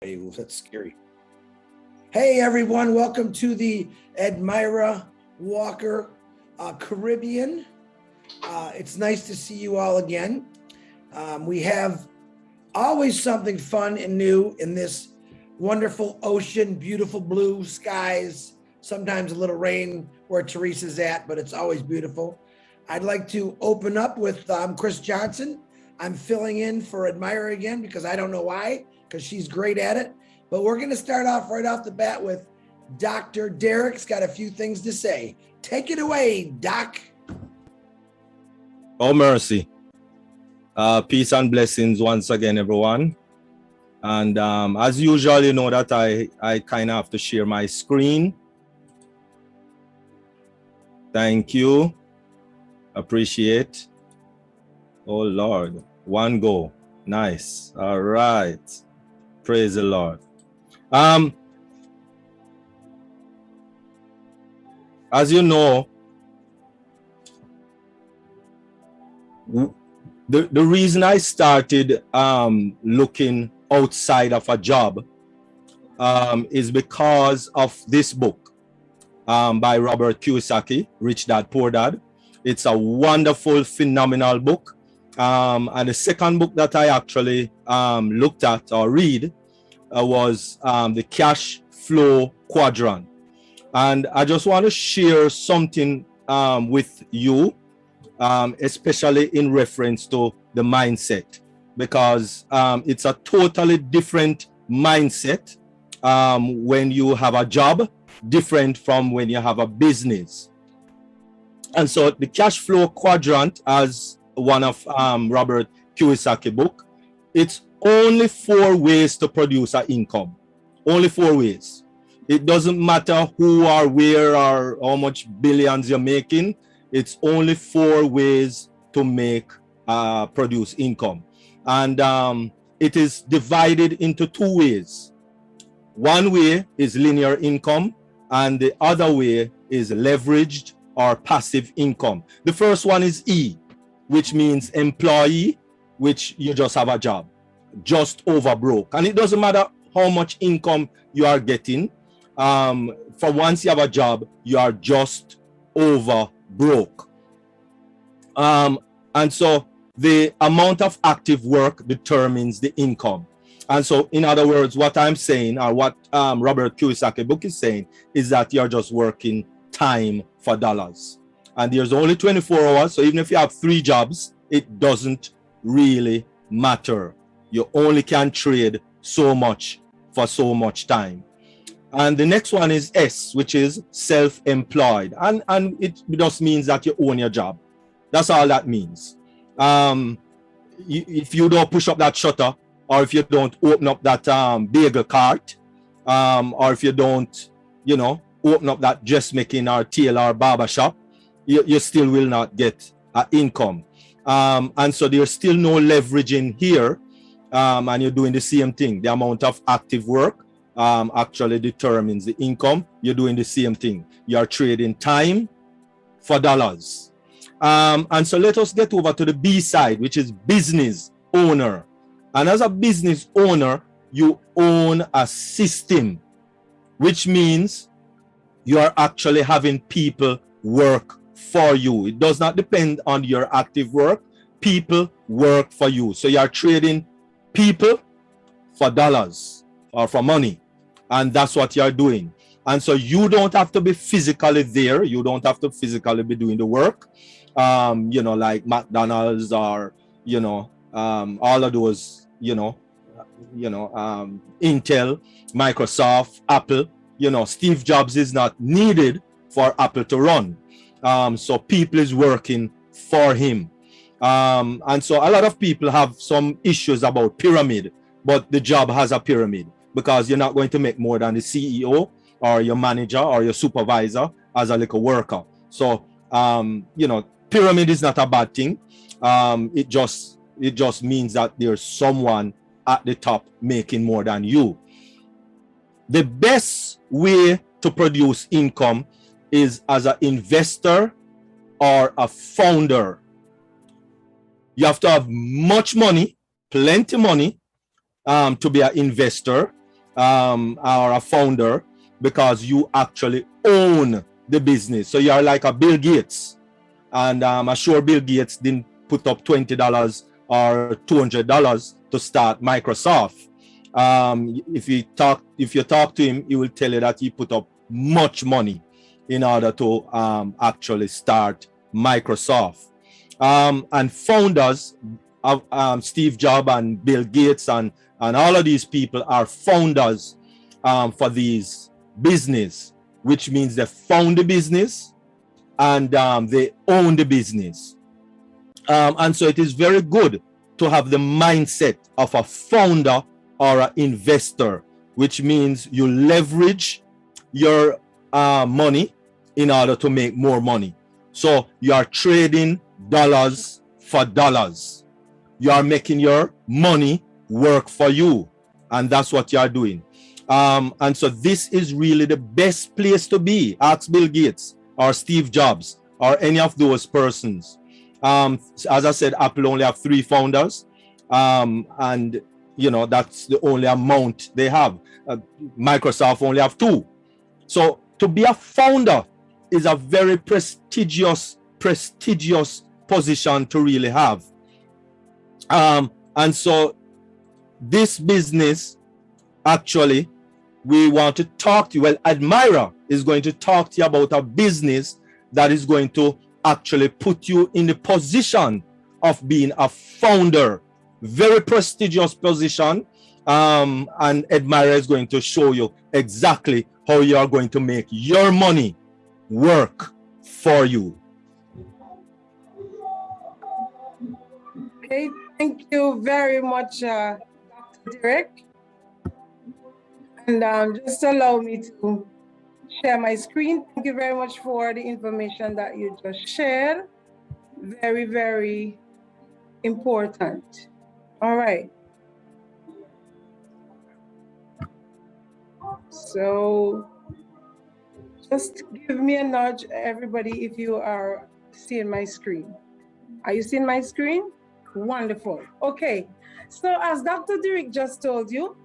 Ooh, that's scary. Hey everyone, welcome to the Edmira Walker Caribbean. It's nice to see you all again. We have always something fun and new in this wonderful ocean, beautiful blue skies, sometimes a little rain where Teresa's at, but it's always beautiful. I'd like to open up with Chris Johnson. I'm filling in for Edmira again because I don't know why, because she's great at it. But we're going to start off right off the bat with Dr. Derrick's got a few things to say. Take it away, Doc. Oh, mercy. Peace and blessings once again, everyone. And as usual, you know that I kind of have to share my screen. Thank you. Appreciate. Oh, Lord. One go. Nice. All right. Praise the Lord. As you know, the reason I started looking outside of a job is because of this book by Robert Kiyosaki, Rich Dad Poor Dad. It's a wonderful, phenomenal book. And the second book that I actually looked at or read was the Cash Flow Quadrant. And I just want to share something with you, especially in reference to the mindset, because it's a totally different mindset when you have a job, different from when you have a business. And so the Cash Flow Quadrant, as one of Robert Kiyosaki book, it's only 4 ways to produce an income. Only 4 ways. It doesn't matter who or where or how much billions you're making. It's only 4 ways to make produce income. And it is divided into 2 ways. One way is linear income, and the other way is leveraged or passive income. The first one is E, which means employee, which you just have a job, just over broke. And it doesn't matter how much income you are getting. For once you have a job, you are just over broke. And so the amount of active work determines the income. And so, in other words, what I'm saying, or what Robert Kiyosaki book is saying, is that you're just working time for dollars. And there's only 24 hours. So even if you have 3 jobs, it doesn't really matter. You only can trade so much for so much time. And the next one is S, which is self-employed. And it just means that you own your job. That's all that means. If you don't push up that shutter, or if you don't open up that bagel cart, or if you don't, open up that dressmaking or tailor or barber shop, you still will not get income. And so there's still no leveraging here, and you're doing the same thing. The amount of active work actually determines the income. You're doing the same thing. You're trading time for dollars. And so let us get over to the B side, which is business owner. And as a business owner, you own a system, which means you are actually having people work for you. It does not depend on your active work. People work for you. So you are trading people for dollars or for money. And that's what you're doing. And so you don't have to be physically there. You don't have to physically be doing the work. Like McDonald's or, all of those, Intel, Microsoft, Apple, Steve Jobs is not needed for Apple to run. So people is working for him. And so a lot of people have some issues about pyramid, but the job has a pyramid because you're not going to make more than the CEO or your manager or your supervisor as a little worker. So, pyramid is not a bad thing. It just means that there's someone at the top making more than you. The best way to produce income is as an investor or a founder. You have to have much money, plenty money, to be an investor. or a founder because you actually own the business. So you're like a Bill Gates, and I'm sure Bill Gates didn't put up $20 or $200 to start Microsoft. If you talk to him, he will tell you that he put up much money in order to actually start Microsoft. And founders of Steve Jobs and Bill Gates and all of these people are founders for these business, which means they found the business and they own the business. And so it is very good to have the mindset of a founder or an investor, which means you leverage your money in order to make more money. So you are trading dollars for dollars. You are making your money work for you, and that's what you are doing. And so this is really the best place to be. Ask Bill Gates or Steve Jobs or any of those persons. As I said, Apple only have 3 founders, and you know that's the only amount they have. Microsoft only have 2. So to be a founder is a very prestigious position to really have. And so this business, actually, we want to talk to you. Well, Edmira is going to talk to you about a business that is going to actually put you in the position of being a founder. Very prestigious position. And Edmira is going to show you exactly how you are going to make your money work for you. Okay, thank you very much, Dr. Derrick. And just allow me to share my screen. Thank you very much for the information that you just shared. Very, very important. All right. So just give me a nudge, everybody, if you are seeing my screen. Are you seeing my screen? Wonderful. Okay. So as Dr. Derrick just told you,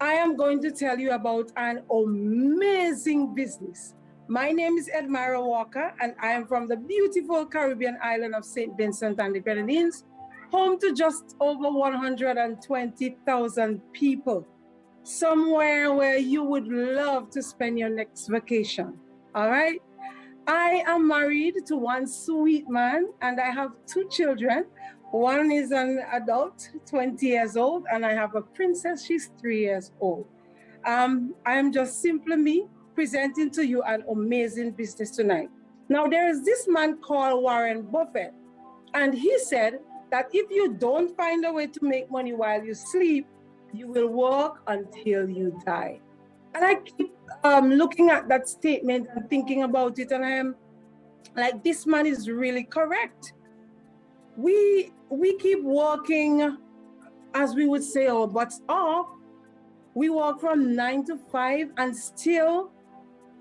I am going to tell you about an amazing business. My name is Edmira Walker, and I am from the beautiful Caribbean island of St. Vincent and the Grenadines, home to just over 120,000 people, somewhere where you would love to spend your next vacation. All right? I am married to one sweet man, and I have 2 children. One is an adult, 20 years old, and I have a princess, she's 3 years old. I am just simply me presenting to you an amazing business tonight. Now, there is this man called Warren Buffett, and he said that if you don't find a way to make money while you sleep, you will work until you die. And I keep looking at that statement and thinking about it, and I am like, this man is really correct. We keep working, as we would say, our butts off. We work from 9 to 5, and still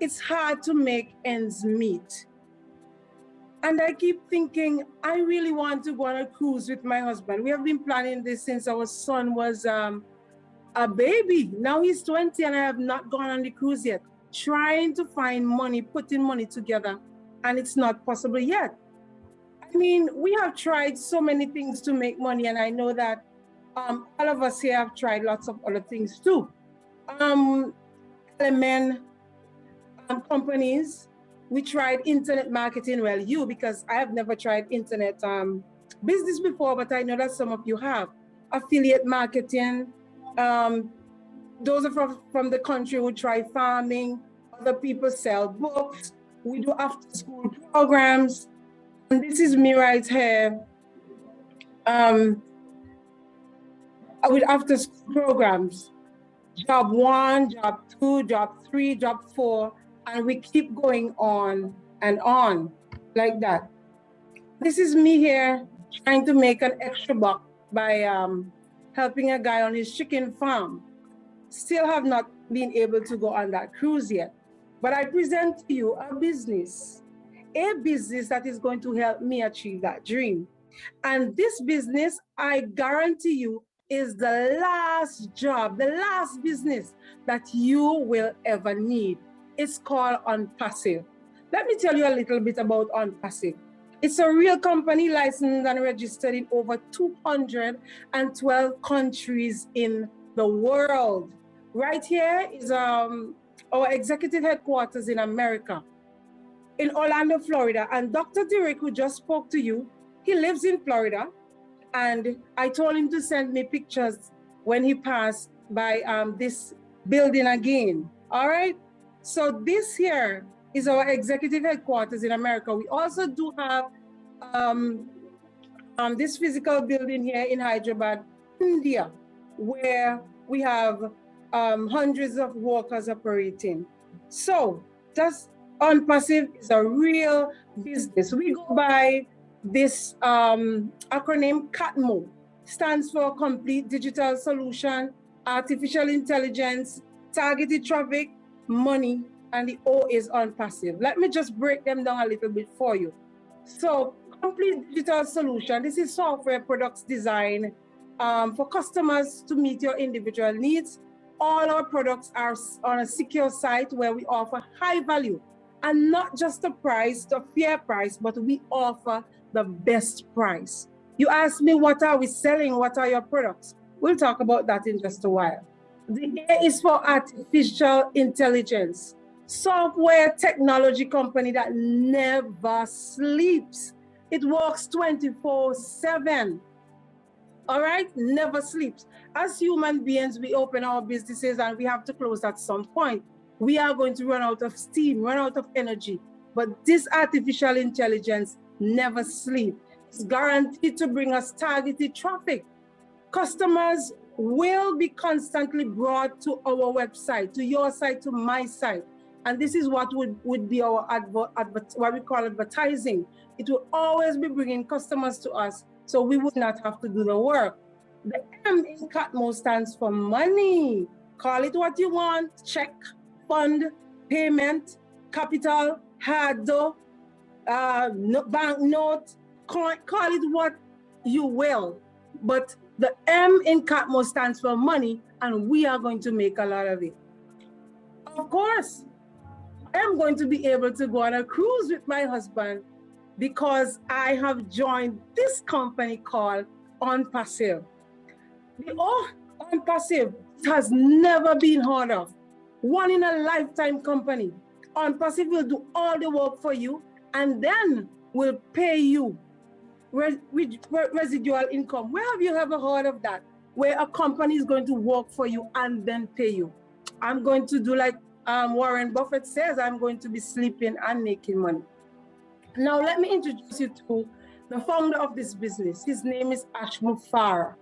it's hard to make ends meet. And I keep thinking, I really want to go on a cruise with my husband. We have been planning this since our son was a baby. Now he's 20 and I have not gone on the cruise yet. Trying to find money, putting money together, and it's not possible yet. I mean, we have tried so many things to make money, and I know that all of us here have tried lots of other things too. Element companies, we tried internet marketing. Well, because I have never tried internet business before, but I know that some of you have. Affiliate marketing. Those are from the country who try farming. Other people sell books. We do after-school programs. And this is me right here with after-school programs. Job 1, job 2, job 3, job 4, and we keep going on and on like that. This is me here trying to make an extra buck by helping a guy on his chicken farm. Still have not been able to go on that cruise yet. But I present to you a business that is going to help me achieve that dream. And this business, I guarantee you, is the last job, the last business that you will ever need. It's called Onpassive. Let me tell you a little bit about Onpassive. It's a real company licensed and registered in over 212 countries in the world. Right here is our executive headquarters in America, in Orlando, Florida. And Dr. Derrick, who just spoke to you, he lives in Florida. And I told him to send me pictures when he passed by this building again. All right. So this here is our executive headquarters in America. We also do have this physical building here in Hyderabad, India, where we have hundreds of workers operating. So just Onpassive is a real business. We go by this acronym CATMO, stands for Complete Digital Solution, Artificial Intelligence, Targeted Traffic, Money, and the O is Onpassive. Let me just break them down a little bit for you. So Complete Digital Solution, this is software products design for customers to meet your individual needs. All our products are on a secure site where we offer high value and not just a price, the fair price, but we offer the best price. You ask me, what are we selling? What are your products? We'll talk about that in just a while. The A is for artificial intelligence, software technology company that never sleeps. It works 24/7. All right, never sleeps. As human beings, we open our businesses and we have to close at some point. We are going to run out of steam, run out of energy. But this artificial intelligence never sleeps. It's guaranteed to bring us targeted traffic. Customers will be constantly brought to our website, to your site, to my site. And this is what would be our what we call advertising. It will always be bringing customers to us, so we would not have to do the work. The M in CATMO stands for money. Call it what you want: check, fund, payment, capital, hard dough, bank note, call it what you will. But the M in CATMO stands for money, and we are going to make a lot of it. Of course, I'm going to be able to go on a cruise with my husband because I have joined this company called Onpassive. The Onpassive has never been heard of. One in a lifetime company. Onpassive will do all the work for you and then will pay you residual income. Where have you ever heard of that? Where a company is going to work for you and then pay you. I'm going to do like Warren Buffett says, I'm going to be sleeping and making money. Now, let me introduce you to the founder of this business. His name is Ashmu Farah.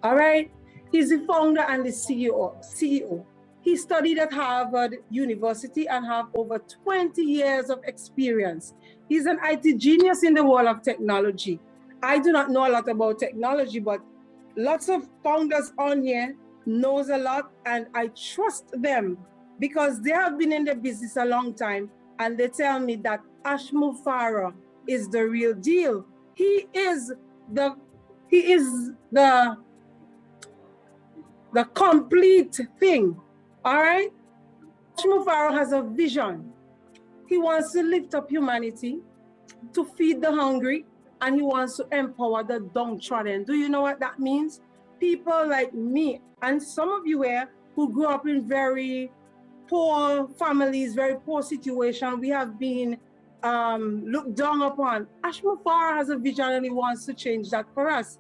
All right? He's the founder and the CEO. He studied at Harvard University and have over 20 years of experience. He's an IT genius in the world of technology. I do not know a lot about technology, but lots of founders on here knows a lot, and I trust them because they have been in the business a long time, and they tell me that Ashmu Farah is the real deal. He is the complete thing. All right? Ashmu Farah has a vision. He wants to lift up humanity, to feed the hungry, and he wants to empower the downtrodden. Do you know what that means? People like me and some of you here who grew up in very poor families, very poor situation, we have been looked down upon. Ashmu Farah has a vision and he wants to change that for us.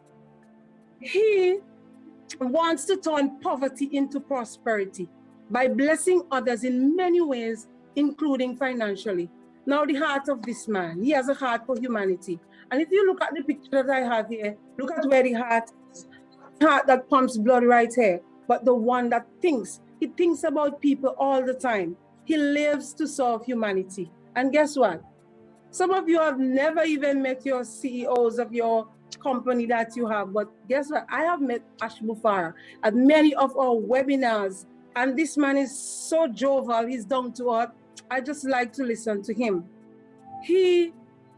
He wants to turn poverty into prosperity by blessing others in many ways, including financially. Now, the heart of this man, he has a heart for humanity. And if you look at the picture that I have here, look at where the heart is. Heart that pumps blood right here, but the one that thinks. He thinks about people all the time. He lives to serve humanity. And guess what? Some of you have never even met your CEOs of your company that you have, but guess what? I have met Ashmu Farah at many of our webinars, and this man is so jovial, he's down to earth. I just like to listen to him. He,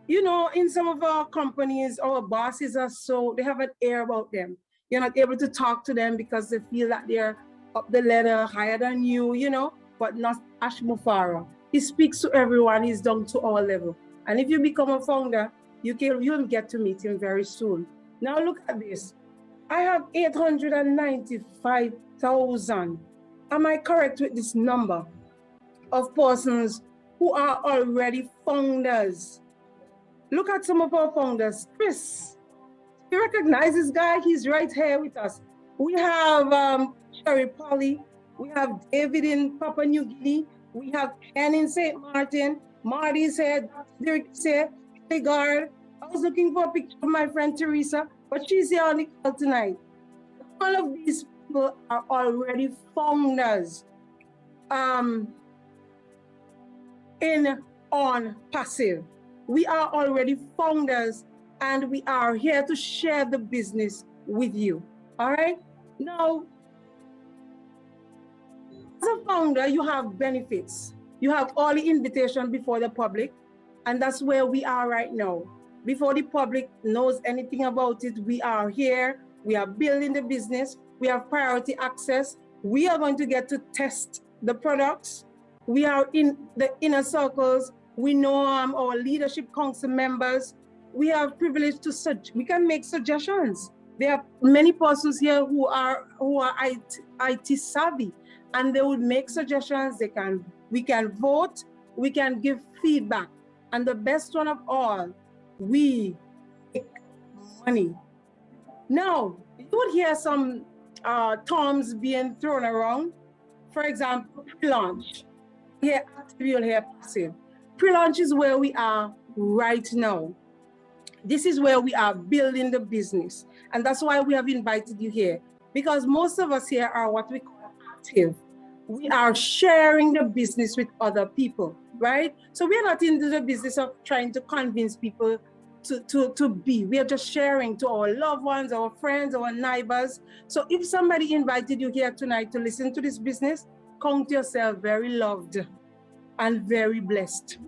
you know, in some of our companies, our bosses are so, they have an air about them. You're not able to talk to them because they feel that they're up the ladder, higher than you, you know, but not Ashmufara. He speaks to everyone. He's down to our level. And if you become a founder, you'll get to meet him very soon. Now look at this. I have 895,000. Am I correct with this number of persons who are already founders? Look at some of our founders. Chris, you recognize this guy? He's right here with us. We have Sherry Polly. We have David in Papua New Guinea. We have Ken in St. Martin. Marty's here. Derrick is here. Guard. I was looking for a picture of my friend Teresa, but she's here on the call tonight. All of these people are already founders in Onpassive. We are already founders, and we are here to share the business with you. All right? Now, as a founder, you have benefits. You have all the invitation before the public, and that's where we are right now. Before the public knows anything about it, we are here. We are building the business. We have priority access. We are going to get to test the products. We are in the inner circles. We know our leadership council members. We have privilege to we can make suggestions. There are many persons here who are IT savvy, and they would make suggestions. We can vote. We can give feedback, and the best one of all, we make money. Now, you would hear some terms being thrown around. For example, pre-launch. Here, active, you'll hear passive. Pre-launch is where we are right now. This is where we are building the business. And that's why we have invited you here. Because most of us here are what we call active. We are sharing the business with other people, right? So we are not into the business of trying to convince people to be. We are just sharing to our loved ones, our friends, our neighbors. So if somebody invited you here tonight to listen to this business, count yourself very loved and very blessed.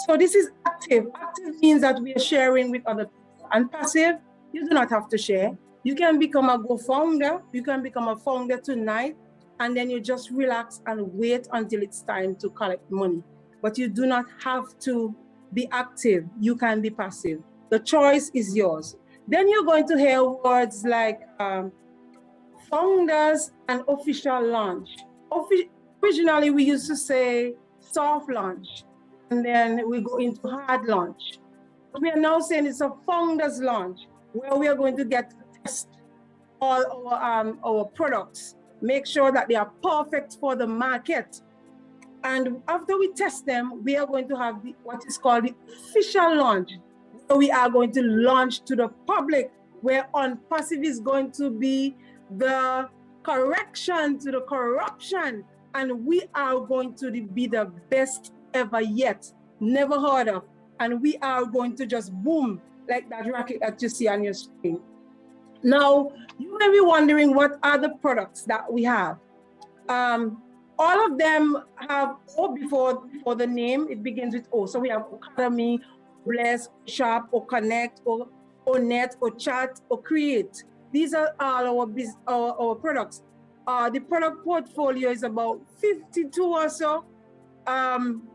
So this is active. Active means that we are sharing with other people. And passive, you do not have to share. You can become a co-founder. You can become a founder tonight, and then you just relax and wait until it's time to collect money. But you do not have to be active. You can be passive. The choice is yours. Then you're going to hear words like founders and official launch. Originally, we used to say soft launch, and then we go into hard launch. But we are now saying it's a founders launch, where we are going to get to test all our products, make sure that they are perfect for the market. And after we test them, we are going to have what is called the official launch. So we are going to launch to the public, where Onpassive is going to be the correction to the corruption. And we are going to be the best ever yet, never heard of. And we are going to just boom, like that rocket that you see on your screen. Now, you may be wondering, what are the products that we have? All of them have O before the name. It begins with O. So we have Academy, Bless, Shop, or Connect, or Net, or Chat, or Create. These are all our products. The product portfolio is about 52 or so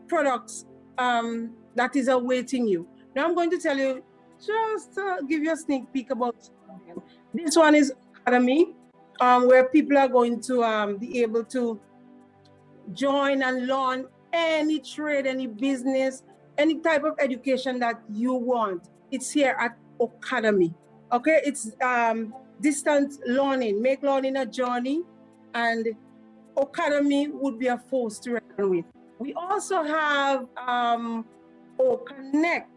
products that is awaiting you. Now I'm going to tell you, just give you a sneak peek about them. This one is Academy, where people are going to be able to join and learn any trade, any business, any type of education that you want. It's here at Academy. Okay, it's distance learning, make learning a journey, and Academy would be a force to reckon with. We also have Connect.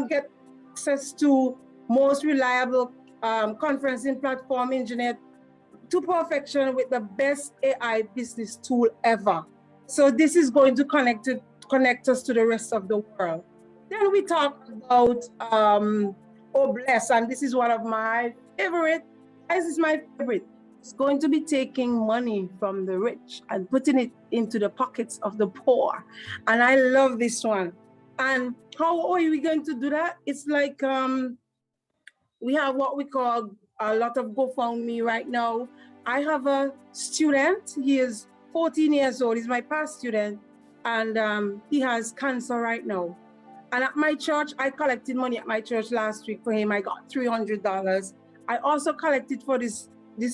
Get access to most reliable conferencing platform engineered to perfection with the best AI business tool ever. So this is going to connect us to the rest of the world. Then we talk about Bless, and this is one of my favorite. This is my favorite. It's going to be taking money from the rich and putting it into the pockets of the poor. And I love this one. And how are we going to do that? It's like we have what we call a lot of GoFundMe right now. I have a student. He is 14 years old. He's my past student, and he has cancer right now. And at my church, I collected money at my church last week for him. I got $300. I also collected for this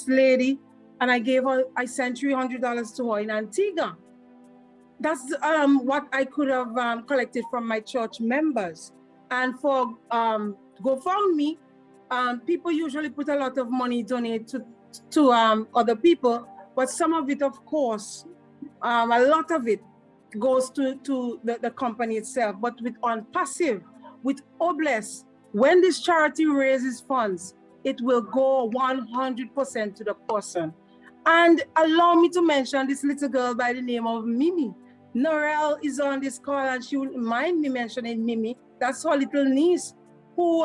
lady, and I sent $300 to her in Antigua. That's what I could have collected from my church members. And for GoFundMe, people usually put a lot of money donate to other people, but some of it, of course, a lot of it goes to the company itself. But with Onpassive, with Obless, when this charity raises funds, it will go 100% to the person. And allow me to mention this little girl by the name of Mimi. Norel is on this call, and she wouldn't mind me mentioning Mimi. That's her little niece who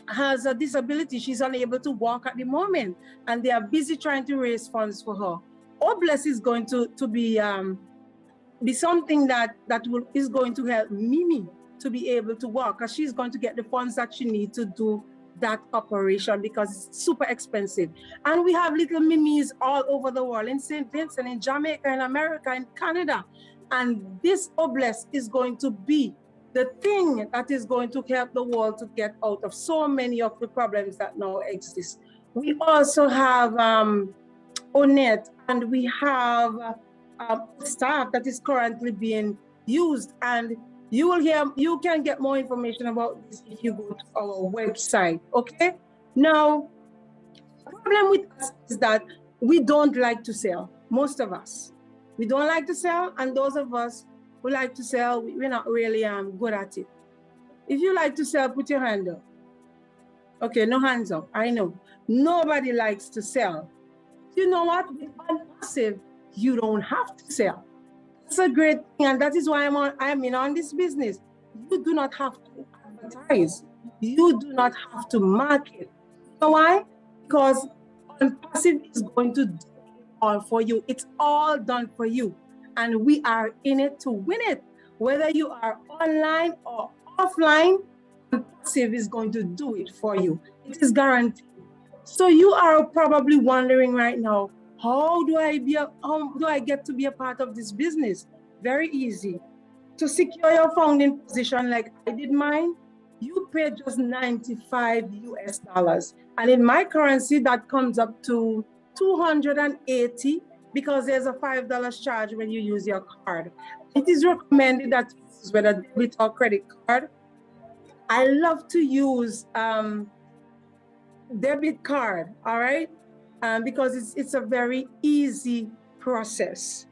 has a disability. She's unable to walk at the moment, and they are busy trying to raise funds for her. Obless is going to be something that is going to help Mimi to be able to walk, because she's going to get the funds that she needs to do that operation, because it's super expensive. And we have little Mimis all over the world, in St. Vincent, in Jamaica, in America, in Canada. And this Obless is going to be the thing that is going to help the world to get out of so many of the problems that now exist. We also have Onet, and we have staff that is currently being used. And you can get more information about this if you go to our website, okay? Now, the problem with us is that we don't like to sell, most of us. We don't like to sell, and those of us who like to sell, we're not really good at it. If you like to sell, put your hand up. Okay, no hands up, I know. Nobody likes to sell. You know what? With Onpassive, you don't have to sell. It's a great thing, and that is why I'm in on this business. You do not have to advertise. You do not have to market. You know why? Because Onpassive is going to do it all for you. It's all done for you, and we are in it to win it. Whether you are online or offline, Onpassive is going to do it for you. It is guaranteed. So you are probably wondering right now, how do I get to be a part of this business? Very easy. To secure your founding position like I did mine, you pay just $95. And in my currency, that comes up to $280, because there's a $5 charge when you use your card. It is recommended that you use whether debit or credit card. I love to use debit card, all right? Because it's a very easy process.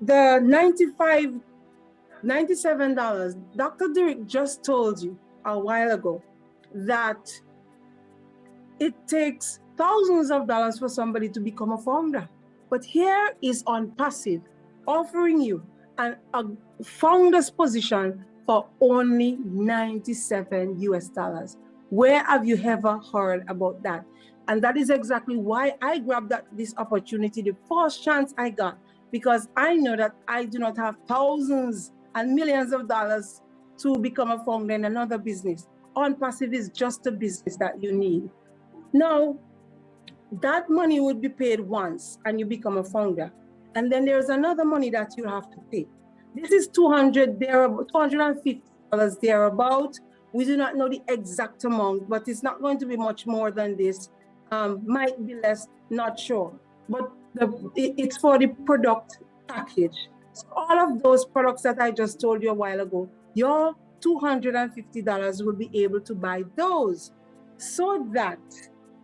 The $97, Dr. Derrick just told you a while ago that it takes thousands of dollars for somebody to become a founder. But here is Onpassive offering you a founder's position for only $97. Where have you ever heard about that? And that is exactly why I grabbed this opportunity the first chance I got, because I know that I do not have thousands and millions of dollars to become a founder in another business. Onpassive is just a business that you need. Now, that money would be paid once and you become a founder. And then there's another money that you have to pay. This is $250 thereabout. We do not know the exact amount, but it's not going to be much more than this. Might be less, not sure. But it's for the product package. So all of those products that I just told you a while ago, your $250 will be able to buy those, so that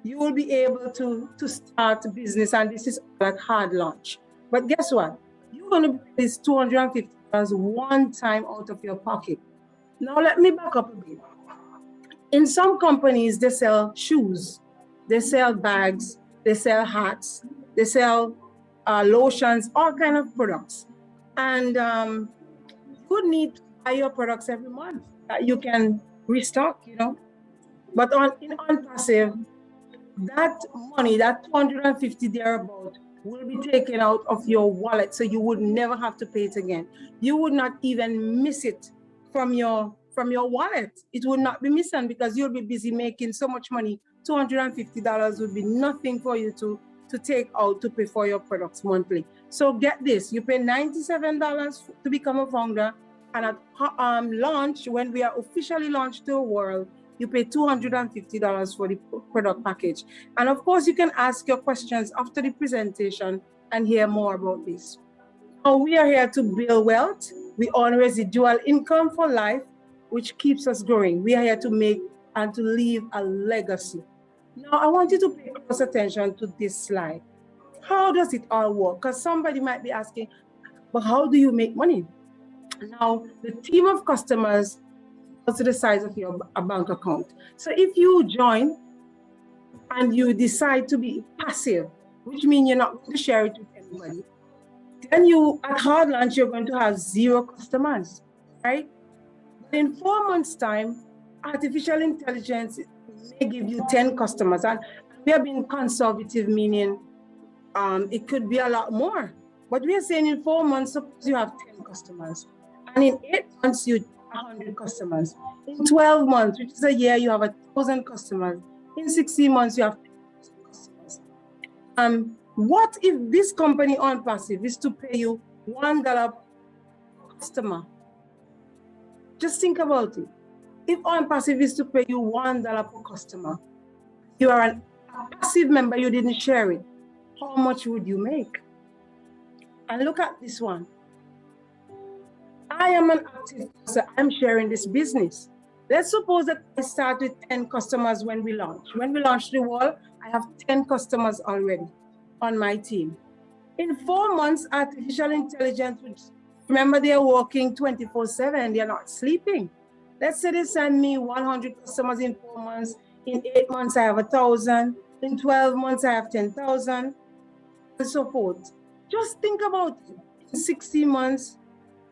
you will be able to start a business. And this is at hard launch. But guess what? You're going to pay this $250 one time out of your pocket. Now let me back up a bit. In some companies, they sell shoes, they sell bags, they sell hats, they sell lotions, all kind of products. And you would need to buy your products every month that you can restock, you know. But in Onpassive, that money, that $250 thereabout, will be taken out of your wallet, so you would never have to pay it again. You would not even miss it from your wallet. It would not be missing, because you'll be busy making so much money $250 would be nothing for you to take out to pay for your products monthly. So get this, you pay $97 to become a founder, and at launch, when we are officially launched to the world, you pay $250 for the product package. And of course, you can ask your questions after the presentation and hear more about this. Now, we are here to build wealth. We earn residual income for life, which keeps us growing. We are here to make and to leave a legacy. Now, I want you to pay close attention to this slide. How does it all work? Because somebody might be asking, but how do you make money? Now, the team of customers goes to the size of your bank account. So if you join and you decide to be passive, which means you're not going to share it with anybody, then you, at hard launch, you're going to have 0 customers, right? But in 4 months' time, artificial intelligence may give you 10 customers. And we have been conservative, meaning it could be a lot more. But we are saying in 4 months, suppose you have 10 customers. And in 8 months, you 100 customers. In 12 months, which is a year, you have 1,000 customers. In 16 months, you have 10,000 customers. What if this company Onpassive is to pay you $1 per customer? Just think about it. If Onpassive is to pay you $1 per customer, you are a passive member, you didn't share it, how much would you make? And look at this one. I am an active person, I'm sharing this business. Let's suppose that I start with 10 customers when we launch. When we launch the wall, I have 10 customers already on my team. In 4 months, artificial intelligence, remember they are working 24/7, they are not sleeping. Let's say they send me 100 customers in 4 months. In 8 months, I have 1,000. In 12 months, I have 10,000, and so forth. Just think about it. In 60 months,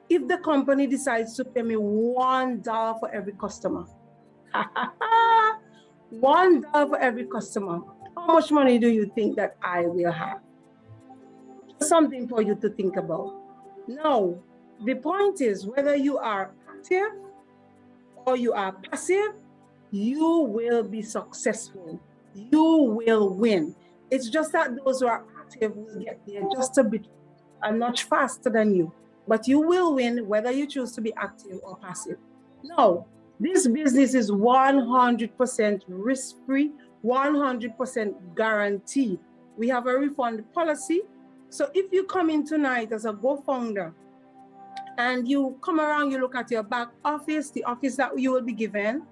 if the company decides to pay me $1 for every customer, $1 for every customer, how much money do you think that I will have? Something for you to think about. Now, the point is, whether you are active or you are passive, you will be successful. You will win. It's just that those who are active will get there just a bit and much faster than you. But you will win whether you choose to be active or passive. Now, this business is 100% risk-free, 100% guaranteed. We have a refund policy. So if you come in tonight as a co-founder and you come around, you look at your back office, the office that you will be given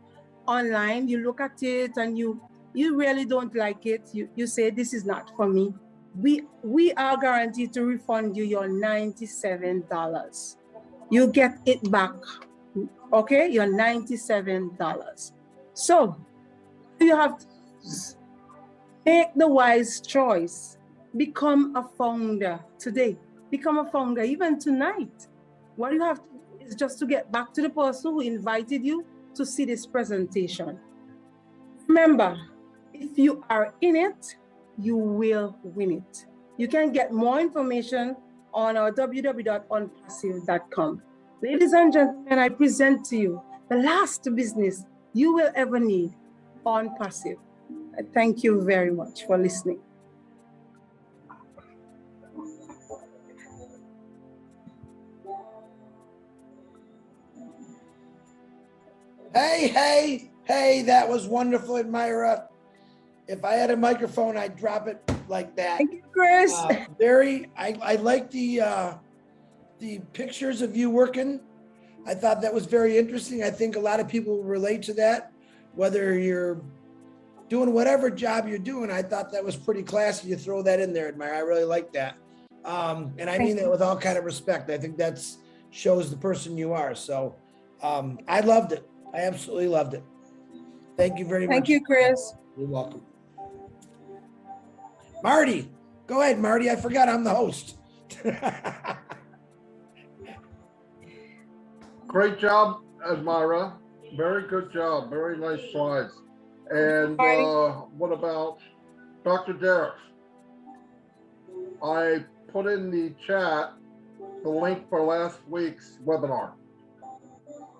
online, you look at it and you really don't like it, you say, this is not for me. We are guaranteed to refund you your $97. You get it back, okay? Your $97. So you have to make the wise choice. Become a founder today. Become a founder even tonight. What you have to do is just to get back to the person who invited you to see this presentation. Remember, if you are in it, you will win it. You can get more information on our www.onpassive.com. Ladies and gentlemen, I present to you the last business you will ever need, Onpassive. Thank you very much for listening. Hey, that was wonderful, Edmira. If I had a microphone, I'd drop it like that. Thank you, Chris. I like the pictures of you working. I thought that was very interesting. I think a lot of people will relate to that, whether you're doing whatever job you're doing. I thought that was pretty classy. You throw that in there, Edmira. I really like that. And I mean that with all kind of respect. I think that shows the person you are. So I loved it. I absolutely loved it. Thank you very much. Thank you, Chris. You're welcome. Marty, go ahead, Marty. I forgot I'm the host. Great job, Edmira. Very good job. Very nice slides. And what about Dr. Derrick? I put in the chat the link for last week's webinar.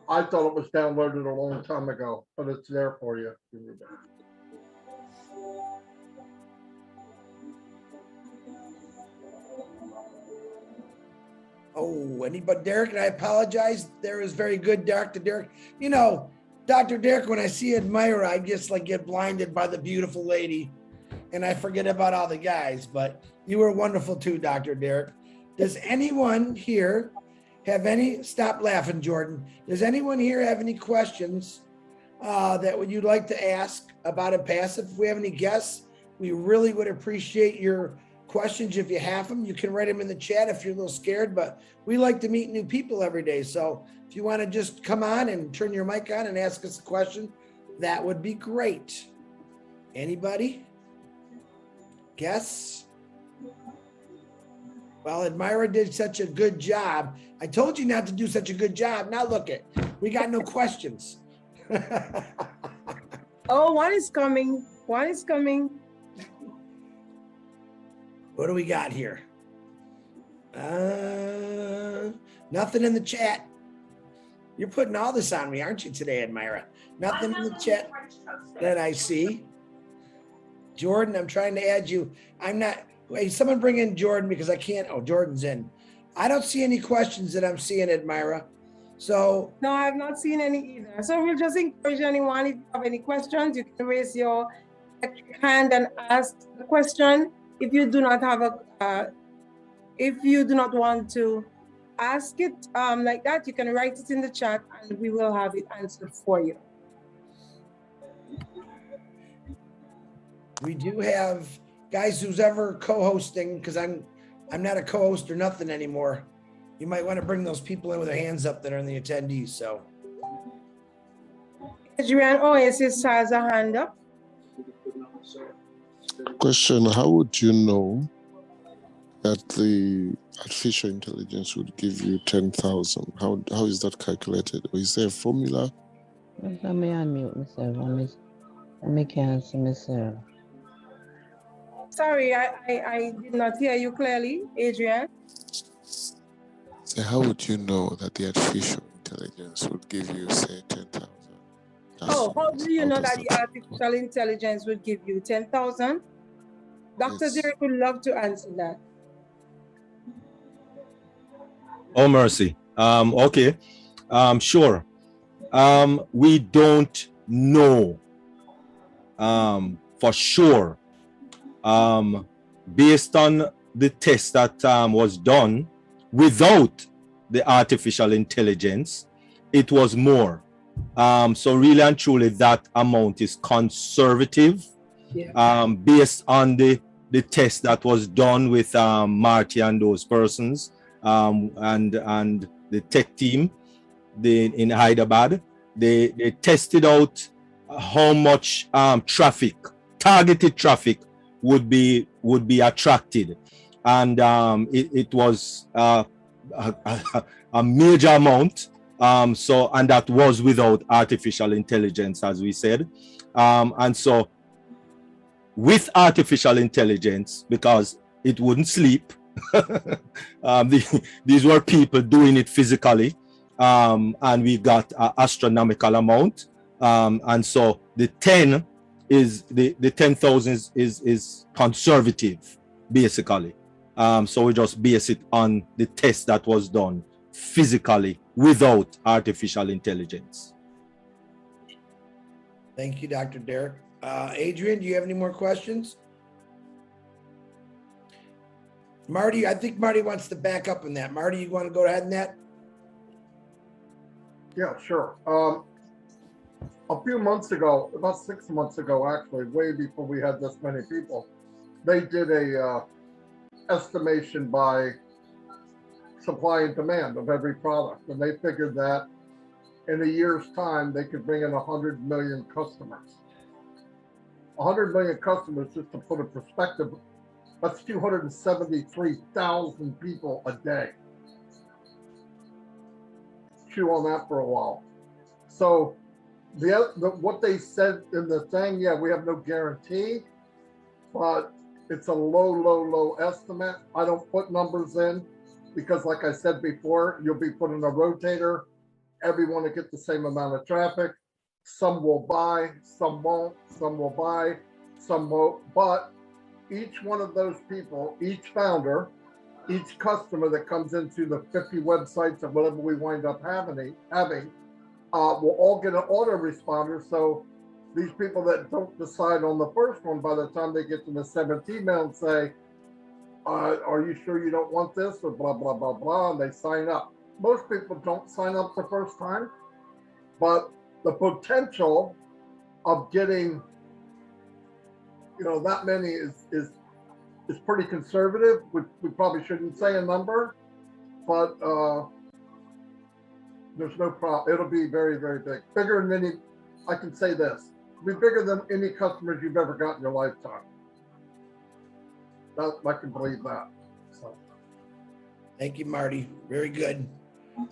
I thought it was downloaded a long time ago, but it's there for you. Oh, anybody, Derrick, and I apologize. There was very good, Dr. Derrick. You know, Dr. Derrick, when I see Edmira, I just like get blinded by the beautiful lady and I forget about all the guys, but you were wonderful too, Dr. Derrick. Does anyone here have any, stop laughing, Jordan. Does anyone here have any questions that would you like to ask about Onpassive? If we have any guests, we really would appreciate your questions. If you have them, you can write them in the chat if you're a little scared, but we like to meet new people every day. So if you want to just come on and turn your mic on and ask us a question, that would be great. Anybody? Guests? Well, Edmira did such a good job. I told you not to do such a good job. Now look it, we got no questions. Oh, one is coming. One is coming. What do we got here? Nothing in the chat. You're putting all this on me, aren't you today, Edmira? Nothing in the chat that I see. Jordan, I'm trying to add you. I'm not, wait, someone bring in Jordan because I can't, oh, Jordan's in. I don't see any questions that I'm seeing, Edmira. So. No, I have not seen any either. So we'll just encourage anyone, if you have any questions, you can raise your hand and ask the question. If you do not have if you do not want to ask it like that, you can write it in the chat and we will have it answered for you. We do have guys who's ever co-hosting, because I'm not a co-host or nothing anymore. You might want to bring those people in with their hands up that are in the attendees. So. Adrian Oasis has a hand up. Question: how would you know that the artificial intelligence would give you 10,000? How is that calculated? Or is there a formula? Let me unmute myself. Let me cancel myself. Sorry, I did not hear you clearly, Adrian. So how would you know that the artificial intelligence would give you, say, 10,000? Oh, how do you know that the artificial intelligence would give you 10,000? Dr. Yes. Derrick would love to answer that. Oh, mercy. Okay. Sure. We don't know for sure. Based on the test that was done without the artificial intelligence, it was more. So really and truly, that amount is conservative. Yeah. Based on the test that was done with Marty and those persons, and the tech team in Hyderabad, they tested out how much targeted traffic would be attracted, and it was a major amount. So, and that was without artificial intelligence, as we said, and so with artificial intelligence, because it wouldn't sleep, these were people doing it physically, and we got an astronomical amount, and so the 10,000 is conservative, basically. So we just base it on the test that was done physically without artificial intelligence. Thank you, Dr. Derrick. Adrian, do you have any more questions? Marty, I think Marty wants to back up on that. Marty, you want to go ahead on that? Yeah, sure. A few months ago, about 6 months ago, actually, way before we had this many people, they did a estimation by supply and demand of every product. And they figured that in a year's time, they could bring in 100 million customers. 100 million customers, just to put in perspective, that's 273,000 people a day. Chew on that for a while. So what they said in the thing, yeah, we have no guarantee, but it's a low estimate. I don't put numbers in because, like I said before, you'll be put in a rotator. Everyone will get the same amount of traffic. Some will buy, some won't, some will buy, some won't. But each one of those people, each founder each customer that comes into the 50 websites or whatever we wind up having, will all get an autoresponder. So these people that don't decide on the first one, by the time they get to the 7th email and say, are you sure you don't want this, or blah, blah, blah, blah, and they sign up. Most people don't sign up the first time, but the potential of getting, that many is pretty conservative. We probably shouldn't say a number, but there's no problem. It'll be very, very big. Bigger than any, I can say this, it'll be bigger than any customers you've ever got in your lifetime. I can believe that. So. Thank you, Marty. Very good.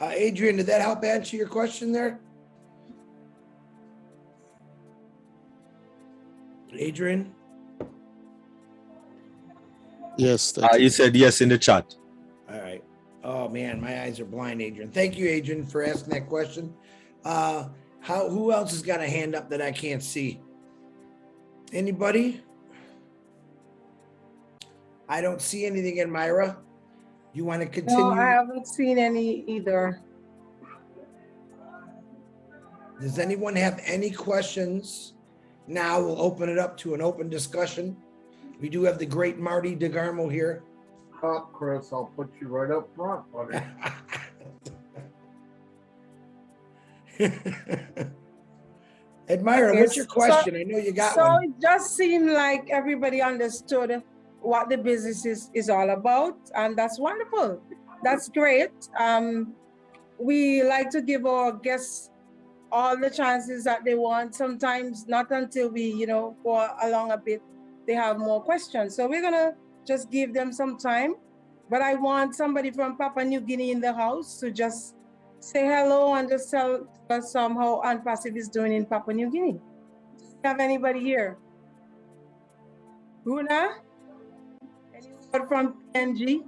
Adrian, did that help answer your question there? Adrian? Yes, thank you. You said yes in the chat. All right. Oh man, my eyes are blind, Adrian. Thank you, Adrian, for asking that question. Who else has got a hand up that I can't see? Anybody? I don't see anything, Edmira. You want to continue? No, I haven't seen any either. Does anyone have any questions? Now we'll open it up to an open discussion. We do have the great Marty DeGarmo here. Chris, I'll put you right up front, buddy. Edmira, what's your question? I know you got so one. it just seemed like everybody understood what the business is all about, and that's wonderful. That's great. We like to give our guests all the chances that they want. Sometimes not until we, go along a bit, they have more questions. So we're gonna just give them some time. But I want somebody from Papua New Guinea in the house to just say hello and just tell us how Onpassive is doing in Papua New Guinea. Do you have anybody here? Runa? Anyone from PNG?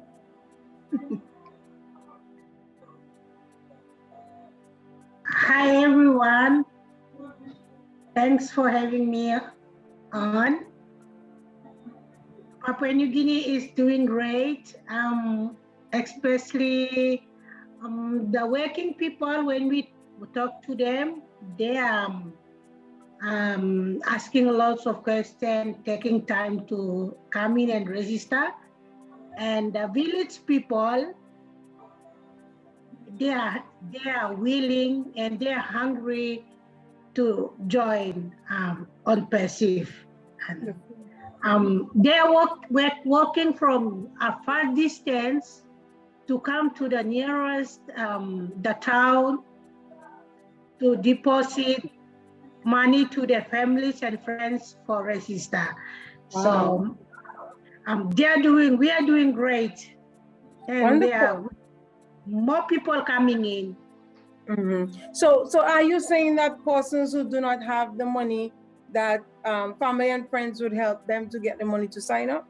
Hi, everyone. Thanks for having me on. Papua New Guinea is doing great, especially the working people. When we talk to them, they are asking lots of questions, taking time to come in and register. And the village people, they are willing and they are hungry to join Onpassive. They are walking from a far distance to come to the nearest the town to deposit money to their families and friends for register. Wow. So we are doing great, and there are more people coming in. Mm-hmm. So are you saying that persons who do not have the money, that family and friends would help them to get the money to sign up?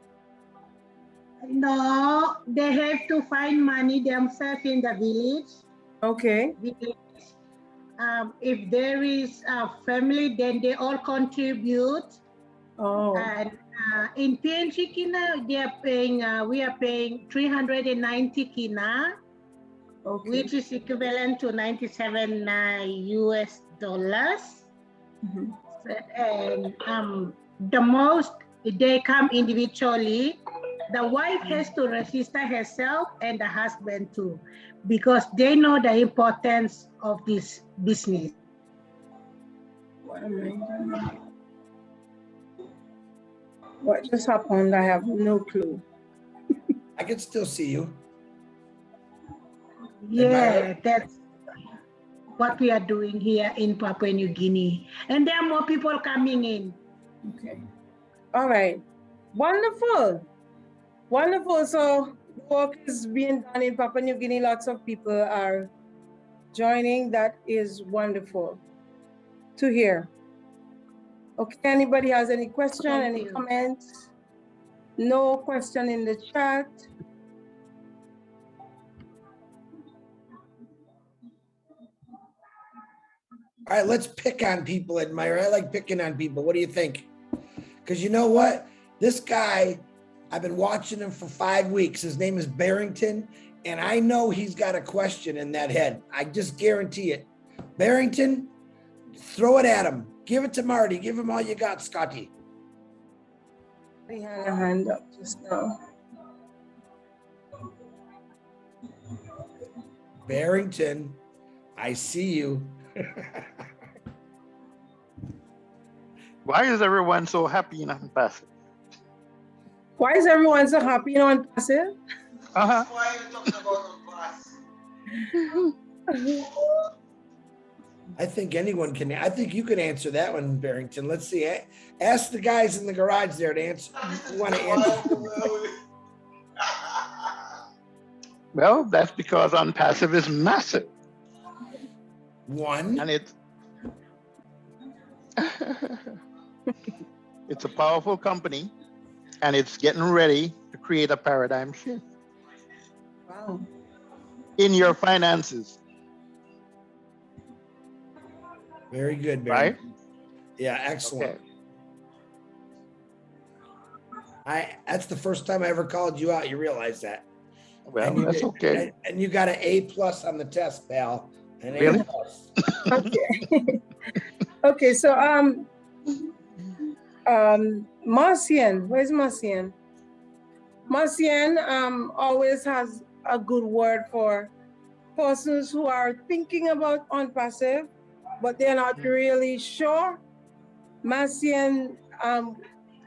No, they have to find money themselves in the village. Okay. If there is a family, then they all contribute. Oh. And in PNG Kina, we are paying 390 Kina, Okay. which is equivalent to 97 US dollars. Mm-hmm. And the most, they come individually. The wife has to register herself and the husband too, because they know the importance of this business. What just happened? I have no clue. I can still see you. Yeah, that's what we are doing here in Papua New Guinea. And there are more people coming in. Okay. All right. Wonderful. Wonderful. So work is being done in Papua New Guinea. Lots of people are joining. That is wonderful to hear. Okay, anybody has any question, any comments? No question in the chat. All right, let's pick on people, Edmira. I like picking on people. What do you think? Because you know what? This guy, I've been watching him for 5 weeks. His name is Barrington, and I know he's got a question in that head. I just guarantee it. Barrington, throw it at him. Give it to Marty. Give him all you got, Scotty. He had a hand up just now. Barrington, I see you. Why is everyone so happy in Unpassive? Why is everyone so happy on Unpassive? Uh-huh. Why are you talking about Unpassive? I think anyone can. I think you can answer that one, Barrington. Let's see. Ask the guys in the garage there to answer. You want to answer? Well, that's because Unpassive is massive. One. And it's a powerful company, and it's getting ready to create a paradigm shift. Wow. in your finances. Very good, Barry. Right? Yeah, excellent. Okay. That's the first time I ever called you out. You realize that? Well, that's okay. And you got an A+ on the test, pal. An Really? A+. Okay. Okay, so Marcian, where's Marcian? Marcian always has a good word for persons who are thinking about Onpassive, but they're not really sure. Marcian,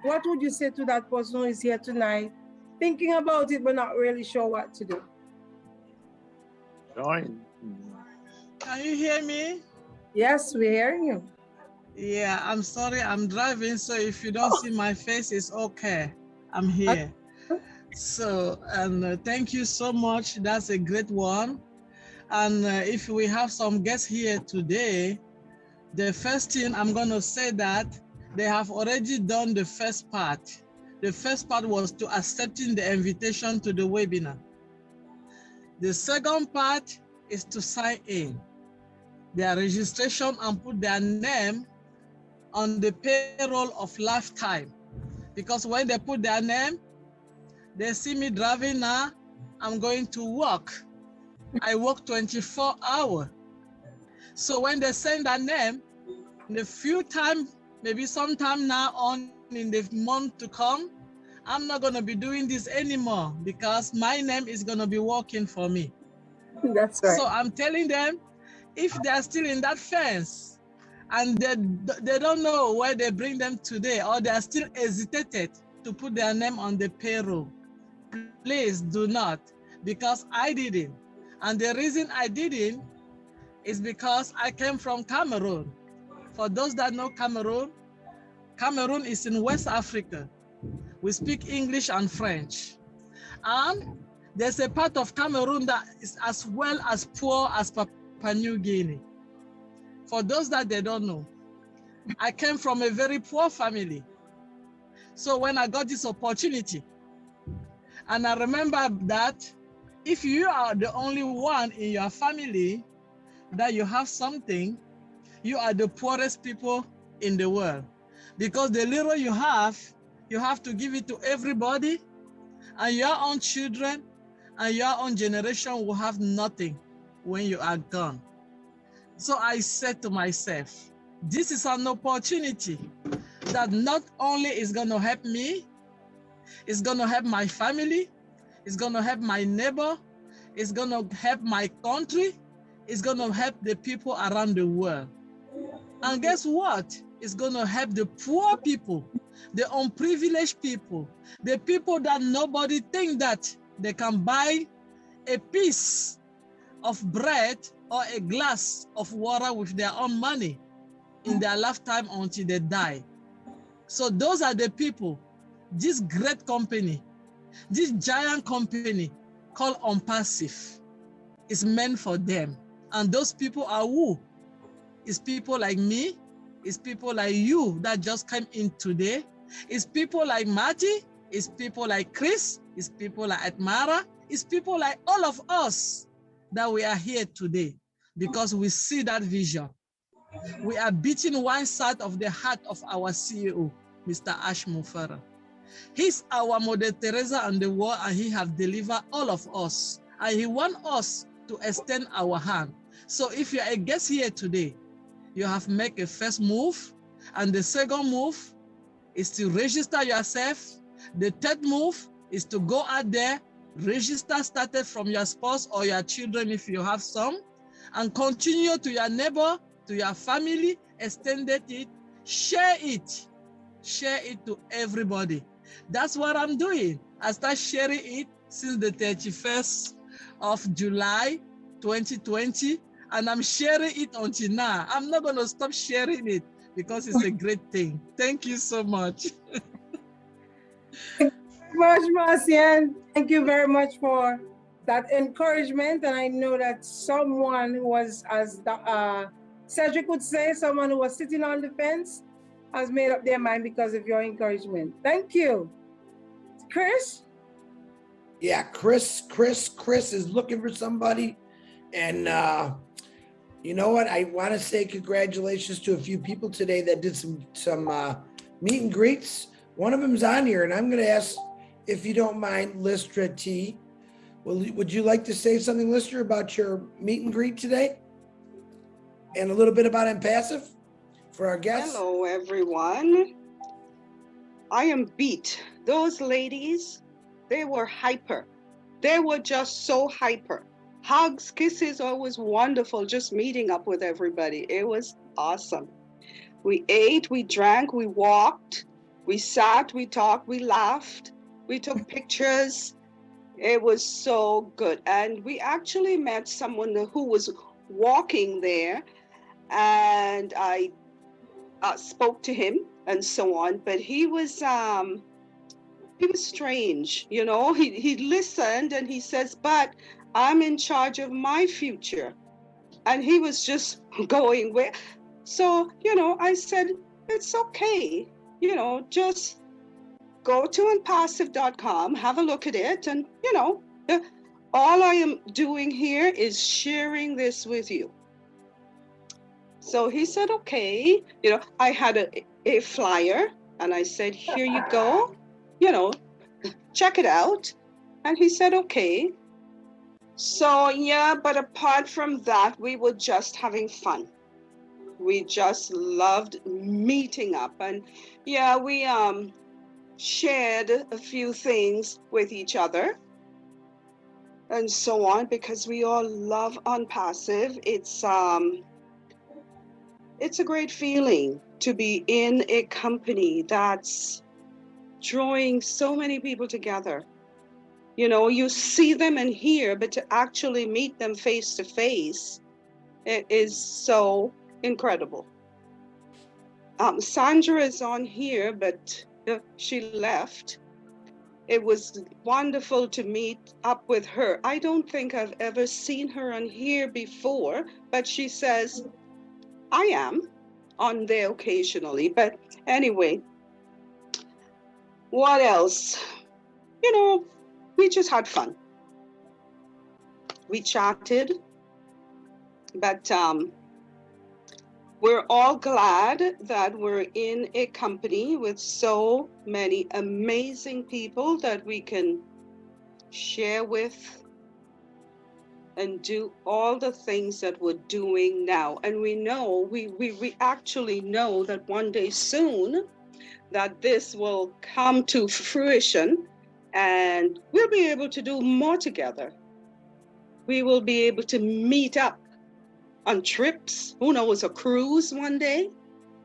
what would you say to that person who is here tonight, thinking about it but not really sure what to do? Join. Can you hear me? Yes, we're hearing you. Yeah, I'm sorry, I'm driving, so if you don't see my face, it's okay. I'm here. So, and thank you so much. That's a great one. And if we have some guests here today, the first thing I'm going to say that they have already done the first part. The first part was to accepting the invitation to the webinar. The second part is to sign in their registration and put their name on the payroll of lifetime. Because when they put their name, they see me driving now, I'm going to work. I work 24 hours. So when they send their name, in a few time, maybe sometime now on in the month to come, I'm not gonna be doing this anymore because my name is gonna be working for me. That's right. So I'm telling them, if they're still in that fence and they don't know where they bring them today, or they're still hesitated to put their name on the payroll, please do not, because I didn't. And the reason I didn't is because I came from Cameroon. For those that know Cameroon, Cameroon is in West Africa. We speak English and French. And there's a part of Cameroon that is as well as poor as Papua New Guinea. For those that they don't know, I came from a very poor family. So when I got this opportunity, and I remember that if you are the only one in your family that you have something, you are the poorest people in the world. Because the little you have to give it to everybody, and your own children and your own generation will have nothing when you are gone. So I said to myself, this is an opportunity that not only is going to help me, it's going to help my family, it's going to help my neighbor, it's going to help my country, it's going to help the people around the world. And guess what? It's going to help the poor people, the unprivileged people, the people that nobody think that they can buy a piece of bread or a glass of water with their own money in their lifetime until they die. So those are the people, this great company, this giant company called Onpassive is meant for them. And those people are who? It's people like me, it's people like you that just came in today, it's people like Marty, it's people like Chris, it's people like Edmira, it's people like all of us that we are here today because we see that vision. We are beating one side of the heart of our CEO, Mr. Ash Mufara. He's our Mother Teresa on the world, and he have delivered all of us. And he want us to extend our hand. So if you're a guest here today, you have make a first move. And the second move is to register yourself. The third move is to go out there, register started from your spouse or your children if you have some, and continue to your neighbor, to your family, extended it, share it to everybody. That's what I'm doing. I start sharing it since the 31st of July, 2020, and I'm sharing it until now. I'm not going to stop sharing it because it's a great thing. Thank you so much. Thank you very much, Marcian. Thank you very much for that encouragement. And I know that someone who was, as Cedric would say, someone who was sitting on the fence has made up their mind because of your encouragement. Thank you. Chris? Yeah, Chris is looking for somebody. And you know what? I want to say congratulations to a few people today that did some meet and greets. One of them's on here, and I'm going to ask, if you don't mind, Listra T. Would you like to say something, Listra, about your meet and greet today? And a little bit about Onpassive for our guests? Hello, everyone. I am beat. Those ladies, they were hyper. They were just so hyper. Hugs, kisses, always wonderful, just meeting up with everybody. It was awesome. We ate, we drank, we walked, we sat, we talked, we laughed, we took pictures. It was so good. And we actually met someone who was walking there, and I spoke to him and so on, but he was strange, you know. He listened and he says, but I'm in charge of my future. And he was just going where. So, you know, I said, it's okay, you know, just go to Onpassive.com, have a look at it. And, you know, all I am doing here is sharing this with you. So he said, okay, you know, I had a flyer and I said, here you go, you know, check it out. And he said, okay. So, yeah, but apart from that, we were just having fun. We just loved meeting up. And yeah, we shared a few things with each other and so on, because we all love Onpassive. It's a great feeling to be in a company that's drawing so many people together. You know, you see them and hear, but to actually meet them face to face, it is so incredible. Sandra is on here, but she left. It was wonderful to meet up with her. I don't think I've ever seen her on here before, but she says, I am on there occasionally. But anyway, what else? You know, we just had fun. We chatted, but we're all glad that we're in a company with so many amazing people that we can share with and do all the things that we're doing now. And we know, we actually know that one day soon that this will come to fruition and we'll be able to do more together. We will be able to meet up on trips, who knows, a cruise one day.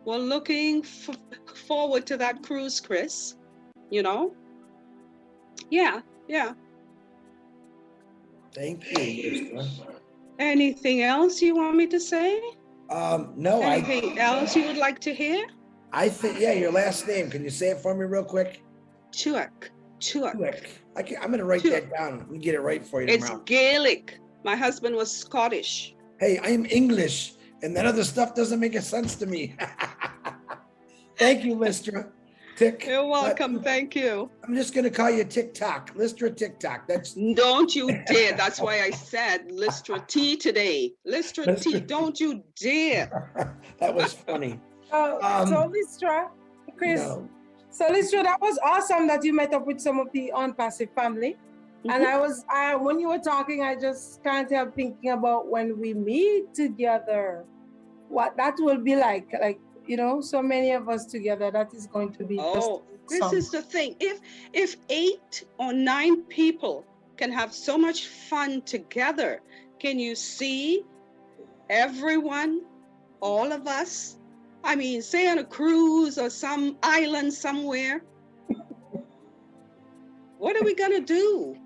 We're looking forward to that cruise, Chris, you know? Yeah. Thank you, Listra. Anything else you want me to say? No, Anything else you would like to hear? I think, yeah, your last name. Can you say it for me real quick? Chuak. I'm going to write that down and get it right for you tomorrow. It's Gaelic. My husband was Scottish. Hey, I'm English, and that other stuff doesn't make a sense to me. Thank you, Listra. You're welcome. Thank you. I'm just going to call you TikTok. Listra TikTok. Don't you dare. That's why I said Listra T today. Listra T. Don't you dare. That was funny. So Listra, Chris, No. So Listra, that was awesome that you met up with some of the Onpassive family. And when you were talking, I just can't help thinking about when we meet together, what that will be like, so many of us together, that is going to be this is the thing. If 8 or 9 people can have so much fun together, can you see everyone, all of us? I mean, say on a cruise or some island somewhere. What are we gonna do?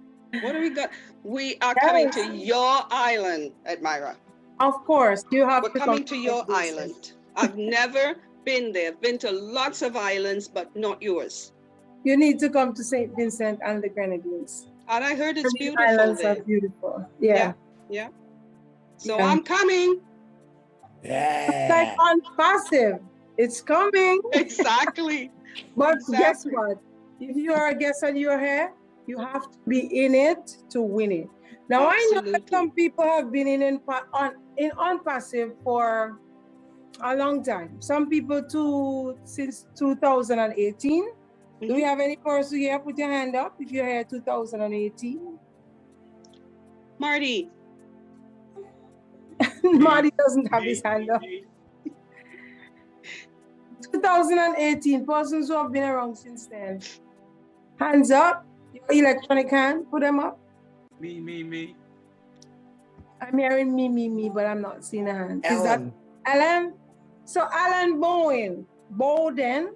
We are coming to your island, Edmira. Of course, you have We're to coming to your island. I've never been there. Been to lots of islands, but not yours. You need to come to St. Vincent and the Grenadines. And I heard it's The beautiful islands there. are beautiful. Yeah. So I'm coming. Yeah. Like Onpassive, it's coming. Exactly. But guess what? If you are a guest and you're here, you have to be in it to win it. Now, I know that some people have been in Onpassive for a long time. Some people since 2018. Do we have any person here? Put your hand up if you're here 2018. Marty. Marty doesn't have his hand up. 2018, persons who have been around since then. Hands up. Your electronic hand, put them up. Me. I'm hearing me, but I'm not seeing a hand. Alan. Is that Alan? So Alan Bowden.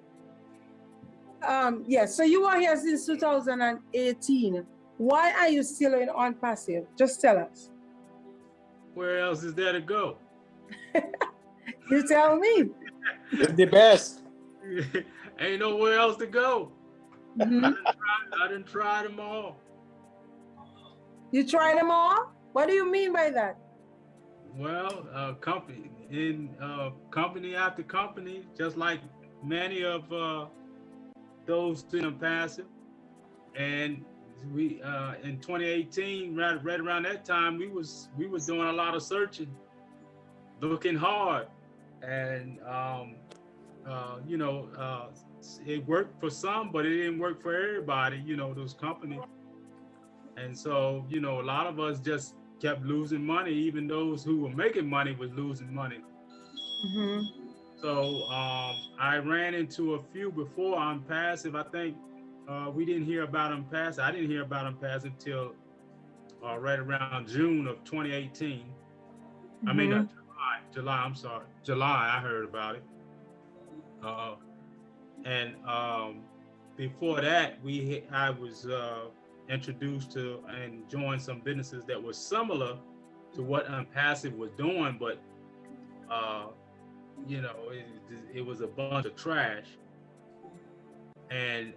Yes, so you are here since 2018. Why are you still in Onpassive? Just tell us. Where else is there to go? You tell me. It's the best. Ain't nowhere else to go. Mm-hmm. I done tried them all. You tried them all? What do you mean by that? Well, company after company, just like many of those in Onpassive. And we in 2018, right around that time, we was doing a lot of searching, looking hard, and it worked for some, but it didn't work for everybody. Those companies, and so a lot of us just kept losing money. Even those who were making money was losing money. Mm-hmm. So I ran into a few before Onpassive. I think we didn't hear about Onpassive. I didn't hear about Onpassive until right around June of 2018. Mm-hmm. I mean, July. I'm sorry, July. I heard about it. And before that, I was introduced to and joined some businesses that were similar to what Onpassive was doing, but it was a bunch of trash. And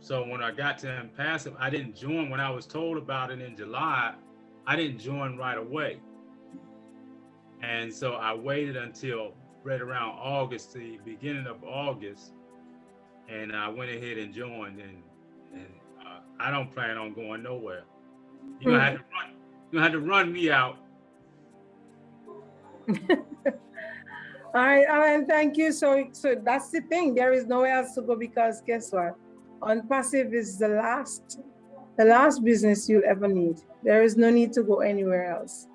so when I got to Onpassive, I didn't join. When I was told about it in July, I didn't join right away. And so I waited until right around August, the beginning of August, and I went ahead and joined. And I don't plan on going nowhere. You're gonna have to run me out. All right, Alan, thank you. So that's the thing. There is nowhere else to go, because guess what? Onpassive is the last business you'll ever need. There is no need to go anywhere else.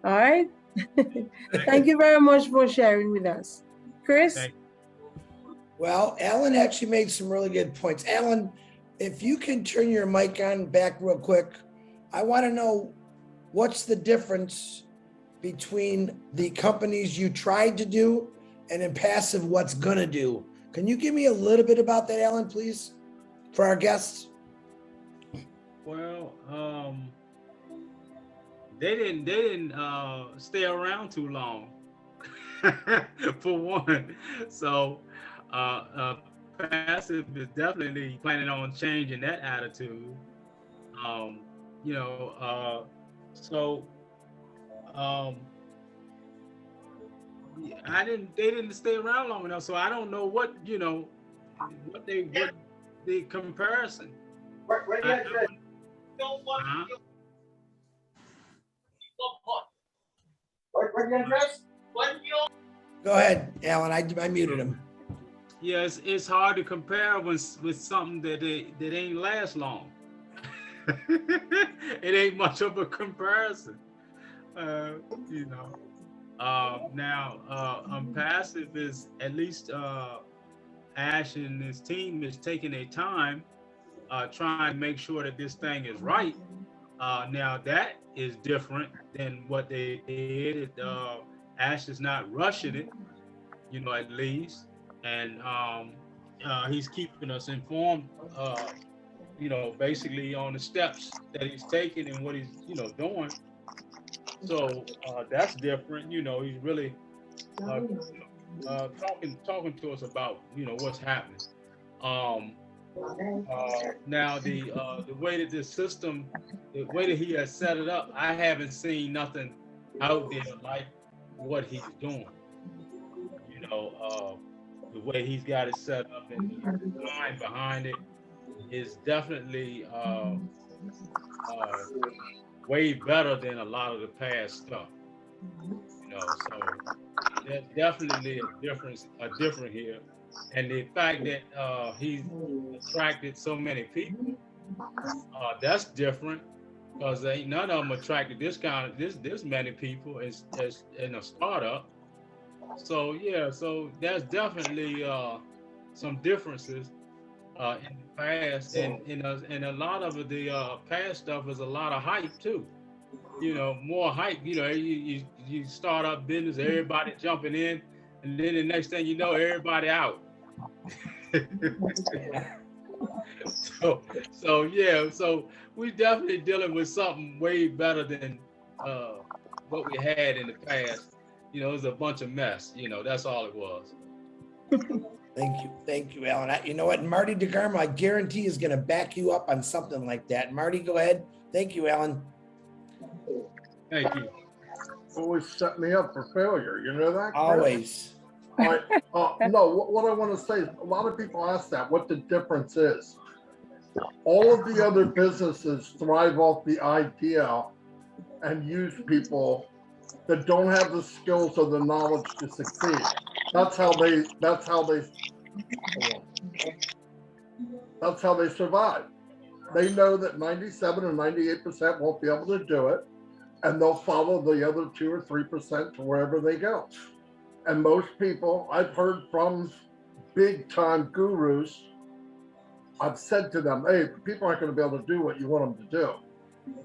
All right. Thank you very much for sharing with us. Chris? Well, Alan actually made some really good points. Alan, if you can turn your mic on back real quick, I want to know what's the difference between the companies you tried to do and Onpassive what's gonna do. Can you give me a little bit about that, Alan, please, for our guests? Well, they didn't stay around too long, for one. So Onpassive is definitely planning on changing that attitude. They didn't stay around long enough, so I don't know what the comparison. Go ahead, Alan. I muted him. yeah, it's hard to compare with something that ain't last long. It ain't much of a comparison, you know. Now, Unpassive is at least Ash and his team is taking their time, trying to make sure that this thing is right. Now that is different than what they did. Ash is not rushing it, you know, at least, and he's keeping us informed, you know, basically on the steps that he's taking and what he's, you know, doing. So that's different. You know, he's really talking to us about, you know, what's happening. Now the way that this system, the way that he has set it up, I haven't seen nothing out there like what he's doing. You know, the way he's got it set up and the line behind it is definitely way better than a lot of the past stuff. You know, so there's definitely a different here. And the fact that he's attracted so many people, that's different, because ain't none of them attracted this many people as in a startup. So yeah, so there's definitely some differences in the past, and a lot of the past stuff is a lot of hype too. You know, more hype. You know, you start up business, everybody jumping in, and then the next thing you know, everybody out. So yeah, so we definitely dealing with something way better than what we had in the past. You know, it was a bunch of mess. You know, that's all it was. Thank you, Alan. You know what, Marty DeGarmo, I guarantee is going to back you up on something like that. Marty, go ahead. Thank you, Alan. Thank you. Always set me up for failure. You know that? Chris? Always. No, what I want to say is a lot of people ask that, what the difference is. All of the other businesses thrive off the idea and use people that don't have the skills or the knowledge to succeed. That's how they survive. They know that 97 or 98% won't be able to do it, and they'll follow the other 2 or 3% to wherever they go. And most people, I've heard from big time gurus, I've said to them, hey, people aren't going to be able to do what you want them to do.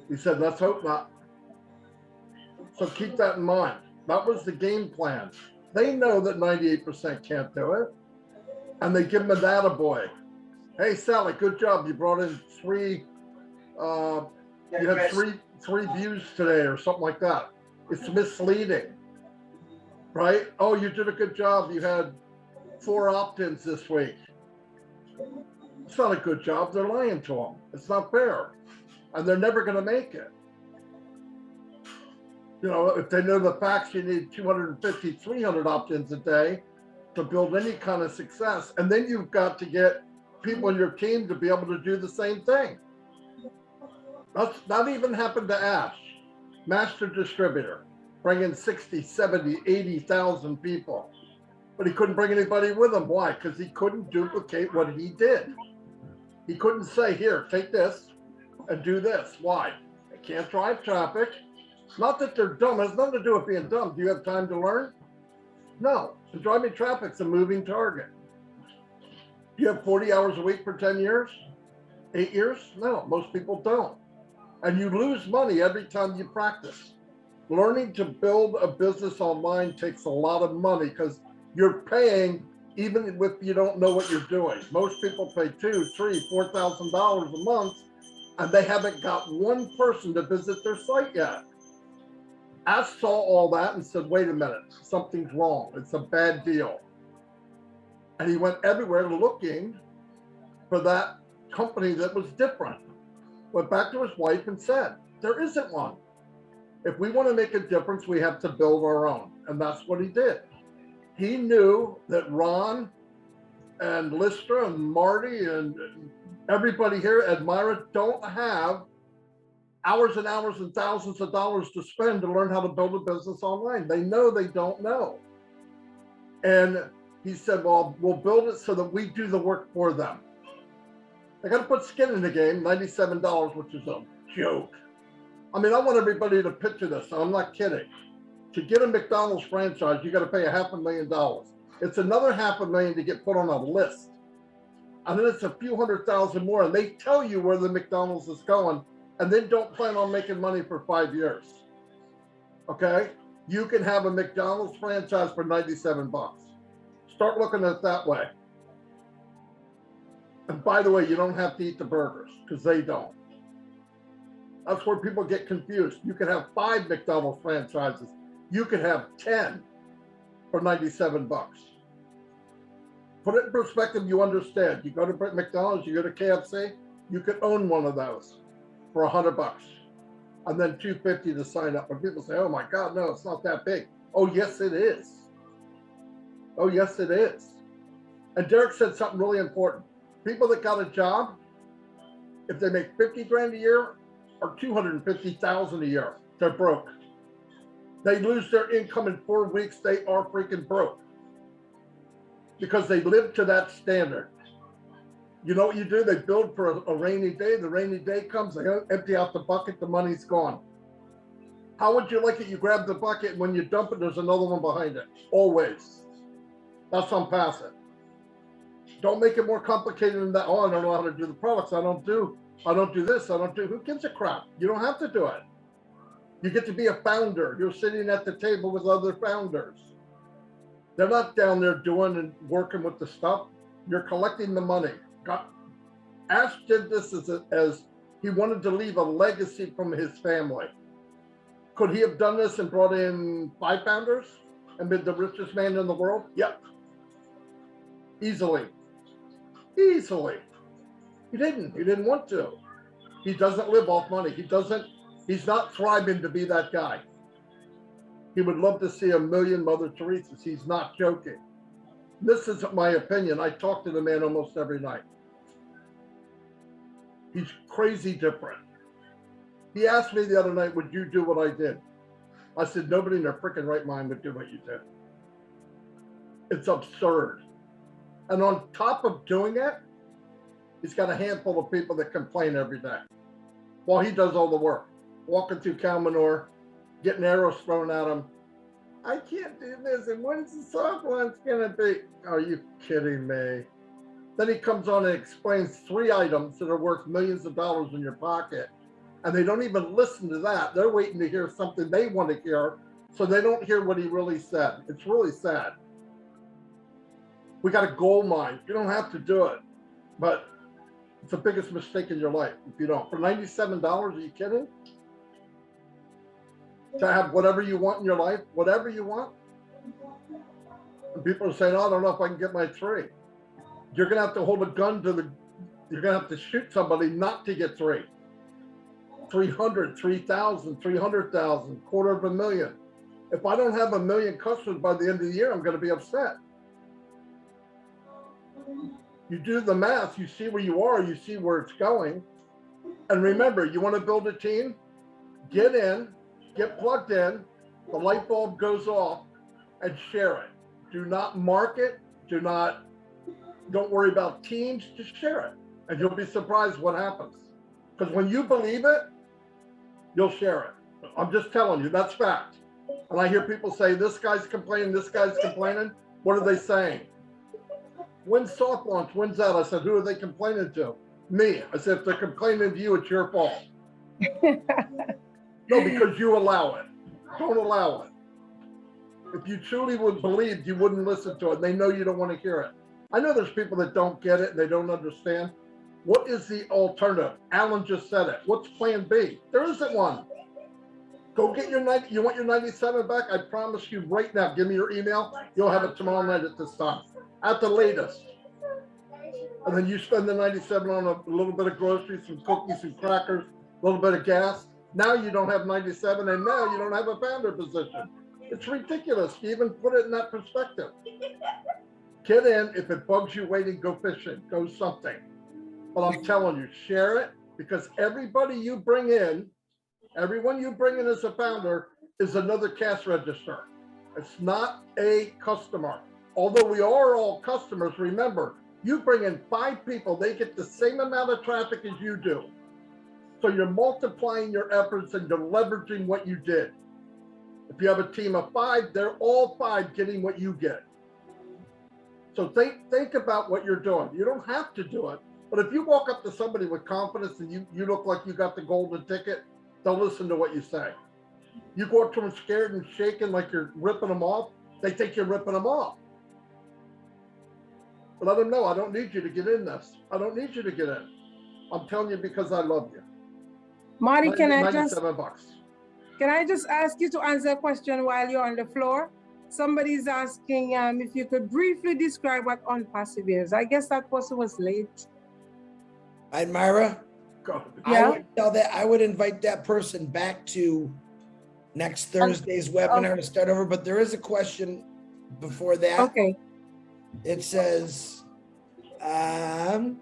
He said, let's hope not. So keep that in mind. That was the game plan. They know that 98% can't do it. And they give them an attaboy. Hey, Sally, good job. You brought in three views today or something like that. It's misleading, right? Oh, you did a good job. You had 4 opt-ins this week. It's not a good job. They're lying to them. It's not fair. And they're never going to make it. You know, if they know the facts, you need 250, 300 opt-ins a day to build any kind of success. And then you've got to get people in your team to be able to do the same thing. That even happened to Ash, master distributor, bringing 60, 70, 80,000 people. But he couldn't bring anybody with him. Why? Because he couldn't duplicate what he did. He couldn't say, here, take this and do this. Why? They can't drive traffic. Not that they're dumb. It has nothing to do with being dumb. Do you have time to learn? No. And driving traffic's a moving target. Do you have 40 hours a week for 10 years? 8 years? No, most people don't. And you lose money every time you practice. Learning to build a business online takes a lot of money because you're paying even if you don't know what you're doing. Most people pay $2,000, $3,000, $4,000 a month, and they haven't got one person to visit their site yet. Ash saw all that and said, wait a minute, something's wrong. It's a bad deal. And he went everywhere looking for that company that was different. Went back to his wife and said, there isn't one. If we want to make a difference, we have to build our own. And that's what he did. He knew that Ron and Lister and Marty and everybody here at Edmira don't have hours and hours and thousands of dollars to spend to learn how to build a business online. They know they don't know. And He said, well, we'll build it so that we do the work for them. They got to put skin in the game, $97, which is a joke. I mean, I want everybody to picture this. I'm not kidding. To get a McDonald's franchise, you got to pay $500,000. It's another $500,000 to get put on a list. And then it's a few $100,000 more, and they tell you where the McDonald's is going, and then don't plan on making money for 5 years. Okay? You can have a McDonald's franchise for $97. Start looking at it that way. And by the way, you don't have to eat the burgers, because they don't. That's where people get confused. You can have 5 McDonald's franchises. You could have 10 for $97. Put it in perspective, you understand. You go to McDonald's, you go to KFC, you could own one of those for $100 and then $250 to sign up. When people say, oh my God, no, it's not that big. Oh, yes, it is. Oh, yes, it is. And Derrick said something really important. People that got a job, if they make 50 grand a year or 250,000 a year, they're broke. They lose their income in 4 weeks, they are freaking broke. Because they live to that standard. You know what you do? They build for a rainy day. The rainy day comes, they empty out the bucket, the money's gone. How would you like it? You grab the bucket, and when you dump it, there's another one behind it. Always. That's Onpassive. Don't make it more complicated than that. Oh, I don't know how to do the products. I don't do this. I don't do. Who gives a crap? You don't have to do it. You get to be a founder. You're sitting at the table with other founders. They're not down there doing and working with the stuff. You're collecting the money. Ash did this as he wanted to leave a legacy from his family. Could he have done this and brought in 5 founders and been the richest man in the world? Yep. Easily. Easily. He didn't want to. He doesn't live off money. He's not thriving to be that guy. He would love to see a million Mother Teresa's. He's not joking. This isn't my opinion. I talk to the man almost every night. He's crazy different. He asked me the other night, would you do what I did? I said, nobody in their freaking right mind would do what you did. It's absurd. And on top of doing it, he's got a handful of people that complain every day while he does all the work. Walking through cow manure, getting arrows thrown at him. I can't do this, and when's the soft one's gonna be? Are you kidding me? Then he comes on and explains 3 items that are worth millions of dollars in your pocket. And they don't even listen to that. They're waiting to hear something they want to hear, so they don't hear what he really said. It's really sad. We got a gold mine. You don't have to do it, but it's the biggest mistake in your life if you don't. For $97, are you kidding? To have whatever you want in your life, whatever you want. And people are saying, oh, I don't know if I can get my 3. You're gonna have to hold a gun to you're gonna have to shoot somebody not to get 3. 300, 3,000, 300,000, $250,000. If I don't have 1 million customers by the end of the year, I'm gonna be upset. You do the math, you see where you are, you see where it's going. And remember, you wanna build a team, get in, get plugged in, the light bulb goes off, and share it. Do not market, don't worry about teams, just share it. And you'll be surprised what happens. Because when you believe it, you'll share it. I'm just telling you, that's fact. And I hear people say, this guy's complaining, this guy's complaining. What are they saying? When's soft launch? When's that? I said, who are they complaining to? Me. I said, if they're complaining to you, it's your fault. No, because you allow it. Don't allow it. If you truly would believe, you wouldn't listen to it. They know you don't want to hear it. I know there's people that don't get it and they don't understand. What is the alternative? Alan just said it. What's plan B? There isn't one. Go get your 90. You want your 97 back? I promise you right now. Give me your email. You'll have it tomorrow night at this time, at the latest. And then you spend the 97 on a little bit of groceries, some cookies, some crackers, a little bit of gas. Now you don't have 97, and now you don't have a founder position. It's ridiculous to even put it in that perspective. Get in. If it bugs you waiting, go fishing, go something. But I'm telling you, share it, because everybody you bring in, everyone you bring in as a founder is another cash register. It's not a customer. although we are all customers, remember, you bring in 5 people, they get the same amount of traffic as you do. So you're multiplying your efforts and you're leveraging what you did. If you have a team of 5, they're all 5 getting what you get. So think about what you're doing. You don't have to do it, but if you walk up to somebody with confidence and you look like you got the golden ticket, they'll listen to what you say. You go up to them scared and shaking like you're ripping them off, they think you're ripping them off. But let them know, I don't need you to get in this. I don't need you to get in. I'm telling you because I love you. Marty, can I just ask you to answer a question while you're on the floor? Somebody's asking if you could briefly describe what Onpassive is. I guess that person was late. Edmira, Yeah. I would invite that person back to next Thursday's webinar to start over, but there is a question before that. Okay. It says, how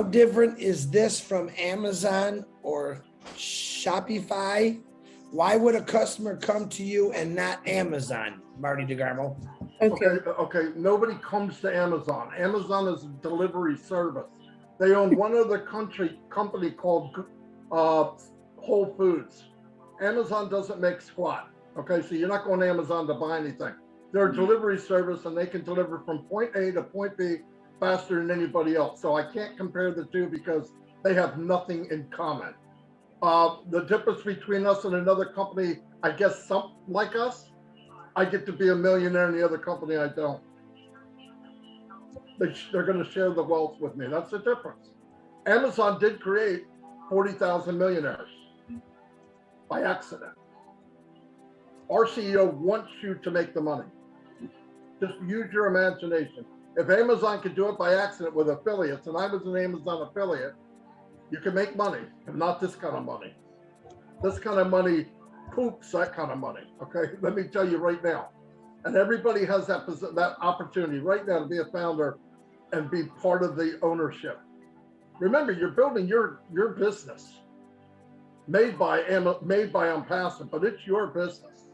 different is this from Amazon or Shopify? Why would a customer come to you and not Amazon, Marty DeGarmo? Okay. Nobody comes to Amazon. Amazon is a delivery service. They own one other company called Whole Foods. Amazon doesn't make squat. Okay, so you're not going to Amazon to buy anything. They're a delivery service and they can deliver from point A to point B faster than anybody else. So I can't compare the two because they have nothing in common. The difference between us and another company, I guess some like us, I get to be a millionaire and the other company I don't. They're going to share the wealth with me. That's the difference. Amazon did create 40,000 millionaires by accident. Our CEO wants you to make the money. Just use your imagination. If Amazon could do it by accident with affiliates, and I was an Amazon affiliate, you can make money, and not this kind of money. This kind of money poops that kind of money, okay? Let me tell you right now. And everybody has that opportunity right now to be a founder and be part of the ownership. Remember, you're building your business made by Onpassive, but it's your business.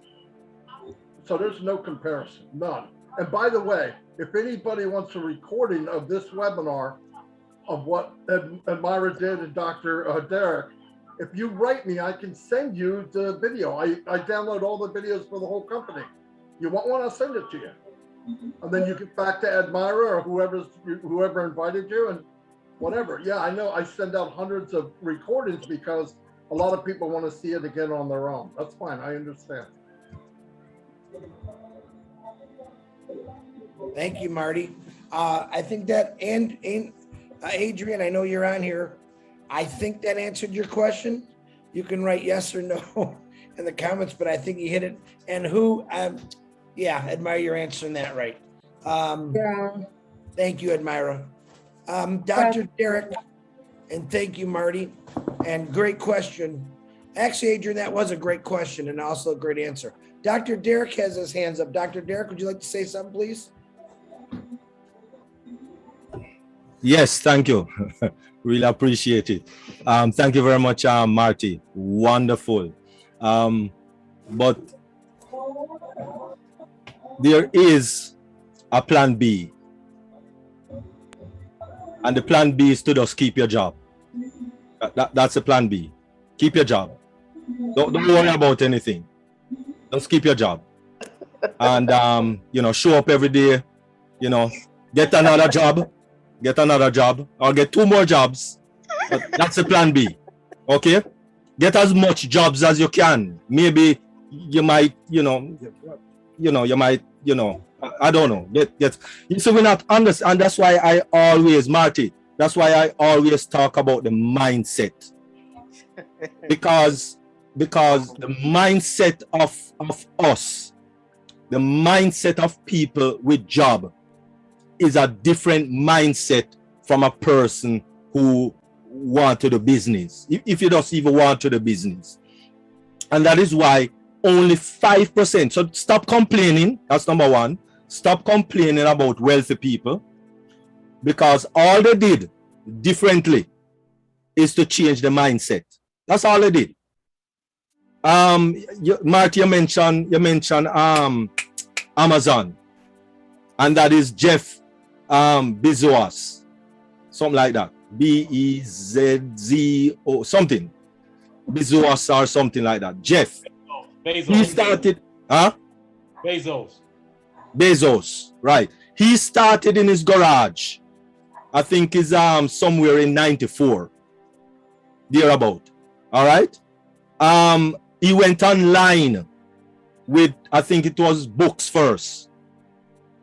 So there's no comparison, none. And by the way, if anybody wants a recording of this webinar of what Edmira did and Dr. Derrick, if you write me, I can send you the video. I download all the videos for the whole company. You want one, I'll send it to you. And then you get back to Edmira or whoever invited you and whatever. Yeah, I know I send out hundreds of recordings because a lot of people want to see it again on their own. That's fine, I understand. Thank you, Marty. I think that, and Adrian, I know you're on here. I think that answered your question. You can write yes or no in the comments, but I think you hit it. And yeah, Edmira, you're answering that right. Yeah. Thank you, Edmira. Dr. Derrick, and thank you, Marty. And great question. Actually, Adrian, that was a great question and also a great answer. Dr. Derrick has his hands up. Dr. Derrick, would you like to say something, please? Yes, thank you. Really appreciate it. Thank you very much, Marty. Wonderful. But there is a plan B. And the plan B is to just keep your job. That's the plan B. Keep your job. Don't worry about anything. Just keep your job. And, show up every day, get another job, or get 2 more jobs. But that's the plan B. Okay? Get as much jobs as you can. Maybe you might, I don't know. So we're not understand, and that's why I always, Marty, that's why I always talk about the mindset. Because the mindset of us, the mindset of people with job is a different mindset from a person who want to do business, if you don't even want to do business. And that is why only 5%. So stop complaining. That's number one. Stop complaining about wealthy people, because all they did differently is to change the mindset. That's all they did. Marty, you mentioned Amazon. and that is Jeff Bezos, something like that. Bezzo something, Bezos or something like that. Jeff. Bezos. He started, Bezos, right? He started in his garage. I think is somewhere in 94, thereabout. All right. He went online with, I think it was books first,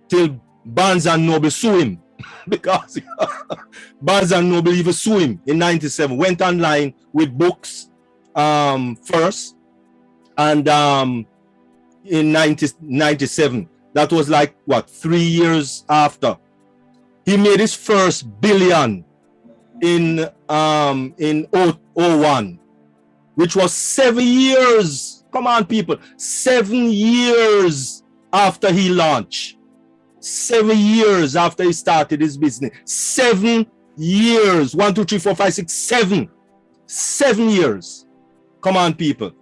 till Barnes and Noble sue him because Barnes and Noble even sue him in 97. Went online with books first, and in 97, that was like what, 3 years after. He made his first billion in 01, which was 7 years. Come on, people. 7 years after he launched. 7 years after he started his business. 7 years. 1, 2, 3, 4, 5, 6, 7. 7 years. Come on, people.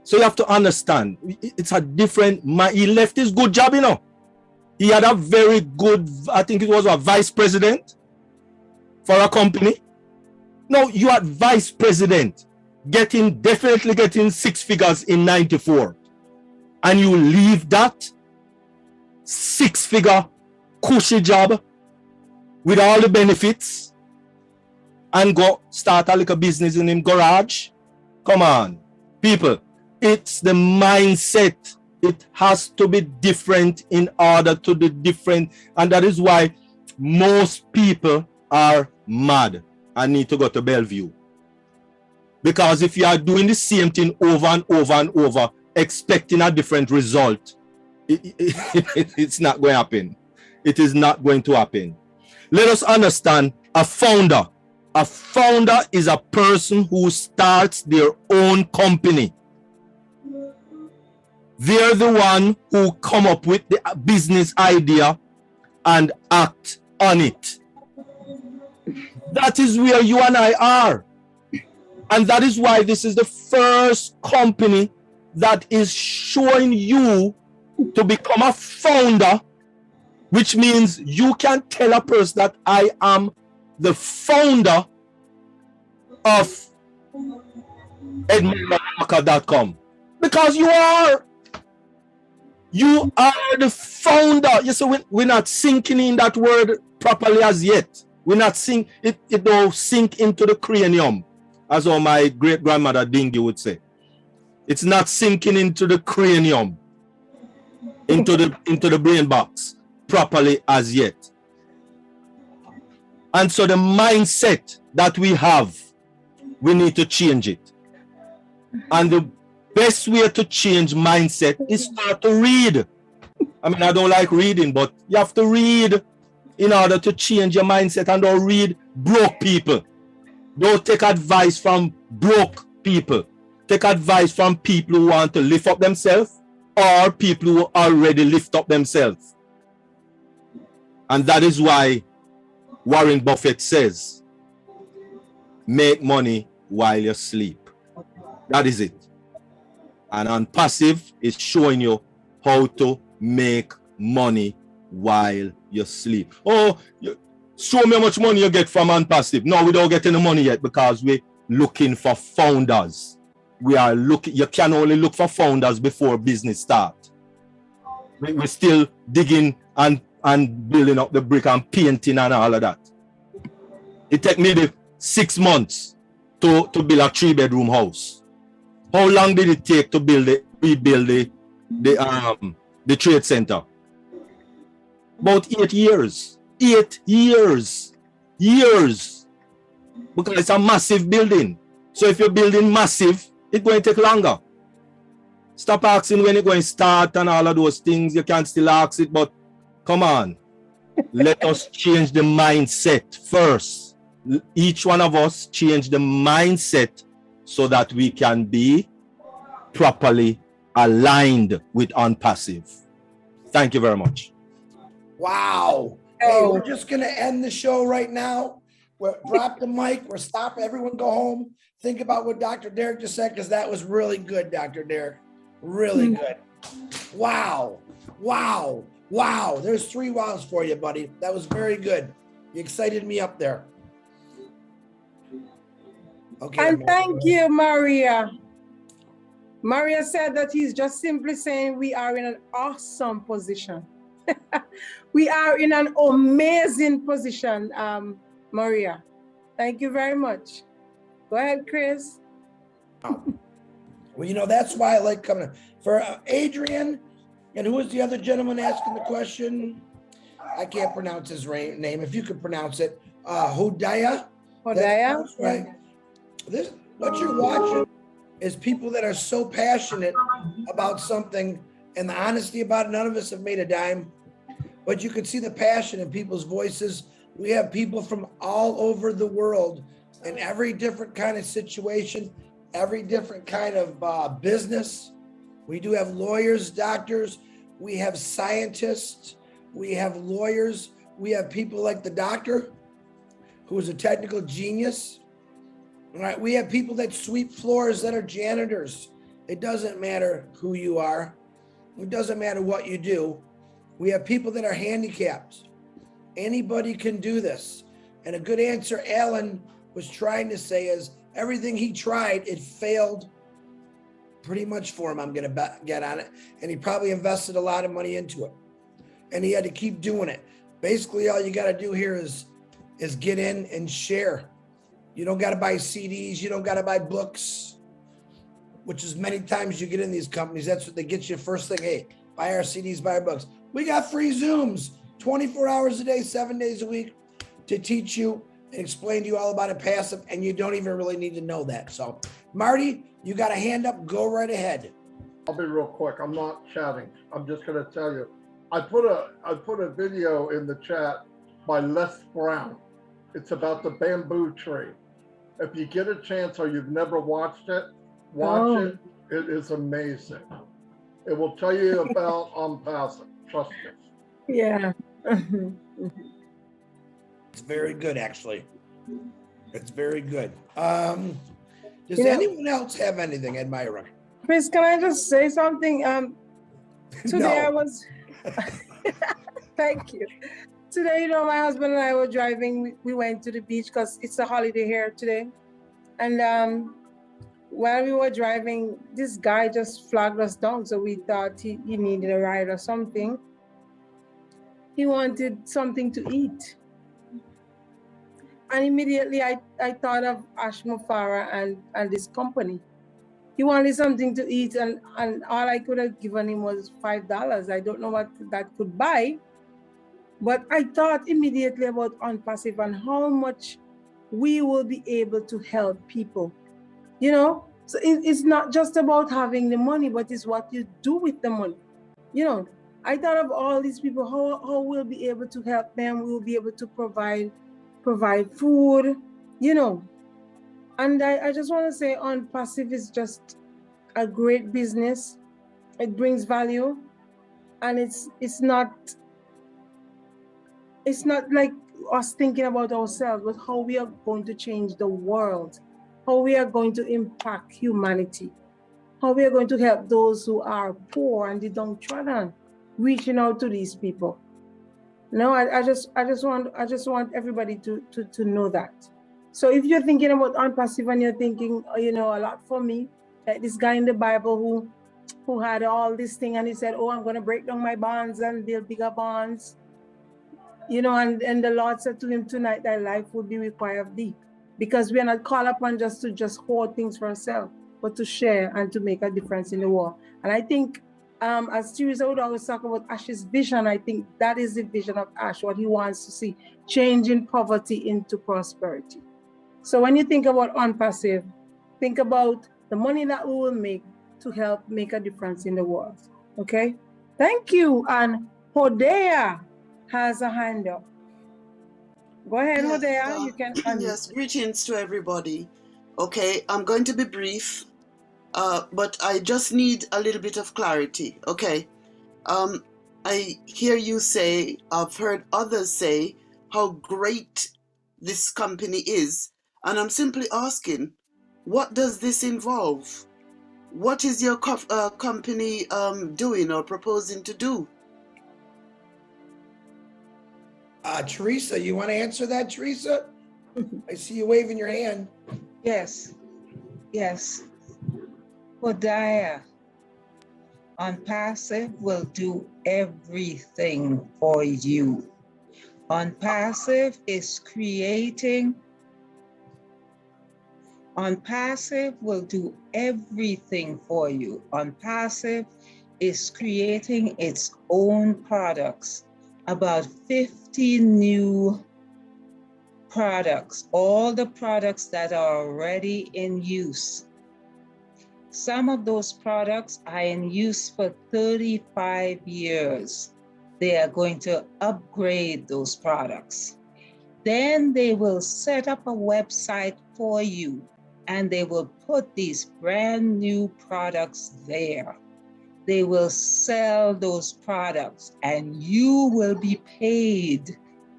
So you have to understand, it's a different, he left his good job, you know. He had a very good, I think it was a vice president for a company. No, you are vice president, definitely getting 6 figures in 94. And you leave that 6-figure cushy job with all the benefits and go start a little business in him garage. Come on, people. It's the mindset. It has to be different in order to be different. And that is why most people are mad and need to go to Bellevue. Because if you are doing the same thing over and over and over, expecting a different result, it's not going to happen. It is not going to happen. Let us understand a founder. A founder is a person who starts their own company. They're the one who come up with the business idea and act on it. That is where you and I are. And that is why this is the first company that is showing you to become a founder, which means you can tell a person that I am the founder of Edmira.com, because you are. You are the founder. Yes, so we're not sinking in that word properly as yet. We're not sink it. It don't sink into the cranium, as all my great grandmother Dingy would say. It's not sinking into the cranium, into the brain box properly as yet. And so the mindset that we have, we need to change it. And the best way to change mindset is start to read. I mean, I don't like reading, but you have to read in order to change your mindset. And don't read broke people. Don't take advice from broke people. Take advice from people who want to lift up themselves or people who already lift up themselves. And that is why Warren Buffett says, make money while you sleep. That is it. And Onpassive is showing you how to make money while you sleep. Oh, show me how much money you get from Onpassive. No, we don't get any money yet because we're looking for founders. We are looking, you can only look for founders before business start. We're still digging and building up the brick and painting and all of that. It took maybe 6 months to build a 3-bedroom house. How long did it take to rebuild the trade center? About 8 years. 8 years. Years. Because it's a massive building. So if you're building massive, it's going to take longer. Stop asking when it's going to start and all of those things. You can still ask it, but come on. Let us change the mindset first. Each one of us change the mindset so that we can be properly aligned with Onpassive. Thank you very much. Wow. Hey, we're just going to end the show right now. Drop the mic. We're stopping. Everyone go home. Think about what Dr. Derrick just said, because that was really good, Dr. Derrick. Really good. Wow. Wow. Wow, there's 3 wows for you, buddy. That was very good. You excited me up there. Okay. And thank you, Maria. Maria said that he's just simply saying we are in an awesome position. We are in an amazing position, Maria. Thank you very much. Go ahead, Chris. Well, you know, that's why I like coming. For Adrian, and who was the other gentleman asking the question? I can't pronounce his name. If you could pronounce it. Hodaya? Hodaya? Right. This, what you're watching is people that are so passionate about something and the honesty about it. None of us have made a dime, but you can see the passion in people's voices. We have people from all over the world in every different kind of situation, every different kind of business. We do have lawyers, doctors, we have scientists, we have lawyers, we have people like the doctor who is a technical genius. All right, we have people that sweep floors that are janitors. It doesn't matter who you are. It doesn't matter what you do. We have people that are handicapped. Anybody can do this. And a good answer Alan was trying to say is everything he tried, it failed pretty much for him. I'm going to get on it. And he probably invested a lot of money into it. And he had to keep doing it. Basically, all you got to do here is get in and share. You don't got to buy CDs. You don't got to buy books, which is many times you get in these companies. That's what they get you first thing. Hey, buy our CDs, buy our books. We got free Zooms, 24 hours a day, 7 days a week to teach you and explain to you all about Onpassive. And you don't even really need to know that. So Marty, you got a hand up. Go right ahead. I'll be real quick. I'm not chatting. I'm just going to tell you. I put a video in the chat by Les Brown. It's about the bamboo tree. If you get a chance or you've never watched it, watch it. It is amazing. It will tell you about Onpassive. Trust me. Yeah. It's very good, actually. It's very good. Does anyone else have anything, Edmira? Chris, can I just say something? Today I was, thank you. Today, you know, my husband and I were driving. We went to the beach because it's a holiday here today. And while we were driving, this guy just flagged us down. So we thought he needed a ride or something. He wanted something to eat. And immediately I thought of Ash Mufara and this company. He wanted something to eat and all I could have given him was $5. I don't know what that could buy. But I thought immediately about Onpassive and how much we will be able to help people, you know? So it's not just about having the money, but it's what you do with the money. You know, I thought of all these people, how we'll be able to help them. We'll be able to provide food, you know. And I just want to say Onpassive is just a great business. It brings value and it's not like us thinking about ourselves, but how we are going to change the world, how we are going to impact humanity, how we are going to help those who are poor and the downtrodden, reaching out to these people. No, I just want everybody to know that. So if you're thinking about Onpassive and you're thinking, you know, a lot for me, like this guy in the Bible who had all this thing and he said, oh, I'm going to break down my bonds and build bigger bonds. You know, and the Lord said to him tonight, thy life would be required of thee. Because we are not called upon just to hoard things for ourselves, but to share and to make a difference in the world. And I think, as Teresa would always talk about Ash's vision, I think that is the vision of Ash, what he wants to see, changing poverty into prosperity. So when you think about Onpassive, think about the money that we will make to help make a difference in the world. Okay? Thank you. And Hodea has a hand up. Go ahead, Hodea. You can unmute. Yes, greetings to everybody. Okay, I'm going to be brief, but I just need a little bit of clarity. Okay, I hear you say, I've heard others say how great this company is, and I'm simply asking, what does this involve? What is your company doing or proposing to do? Teresa, you want to answer that, Teresa? I see you waving your hand. Yes, yes. Hodiah, Unpassive will do everything for you. Unpassive is creating. Unpassive will do everything for you. Unpassive is creating its own products, about 50 new products, all the products that are already in use. Some of those products are in use for 35 years. They are going to upgrade those products. Then they will set up a website for you and they will put these brand new products there. They will sell those products and you will be paid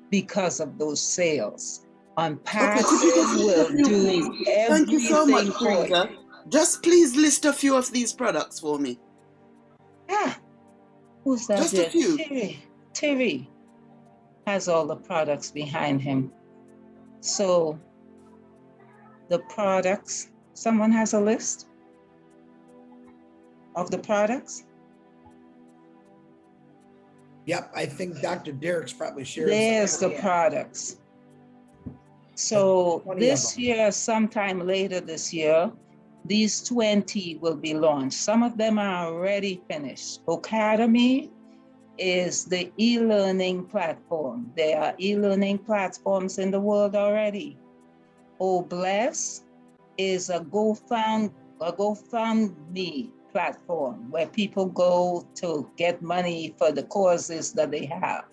because of those sales. Unpassive will do everything. Thank you so much, for you. Teresa. Just please list a few of these products for me. Who's that? Just a there? few. Terry has all the products behind him. So the products, someone has a list of the products? Yep, I think Dr. Derrick's probably shared. There's the products. So this year, sometime later this year, these 20 will be launched. Some of them are already finished. Academy is the e-learning platform. There are e-learning platforms in the world already. Bless is a GoFundMe platform where people go to get money for the causes that they have.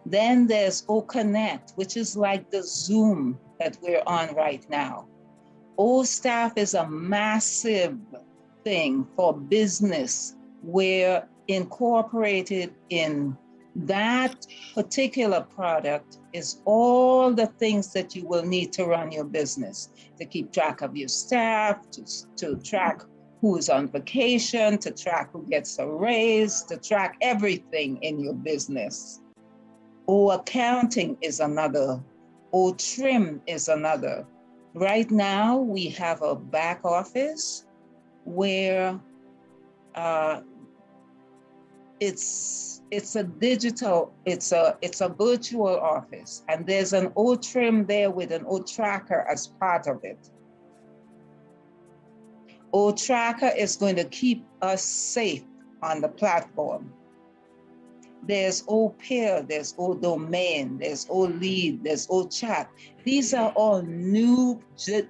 Then there's Connect, which is like the Zoom that we're on right now. Staff is a massive thing for business where incorporated in that particular product is all the things that you will need to run your business, to keep track of your staff, to track who's on vacation, to track who gets a raise, to track everything in your business. Accounting is another. Trim is another. Right now, we have a back office where it's a digital, it's a virtual office, and there's an trim there with an tracker as part of it. tracker is going to keep us safe on the platform. There's peer, there's domain, there's lead, there's chat. These are all new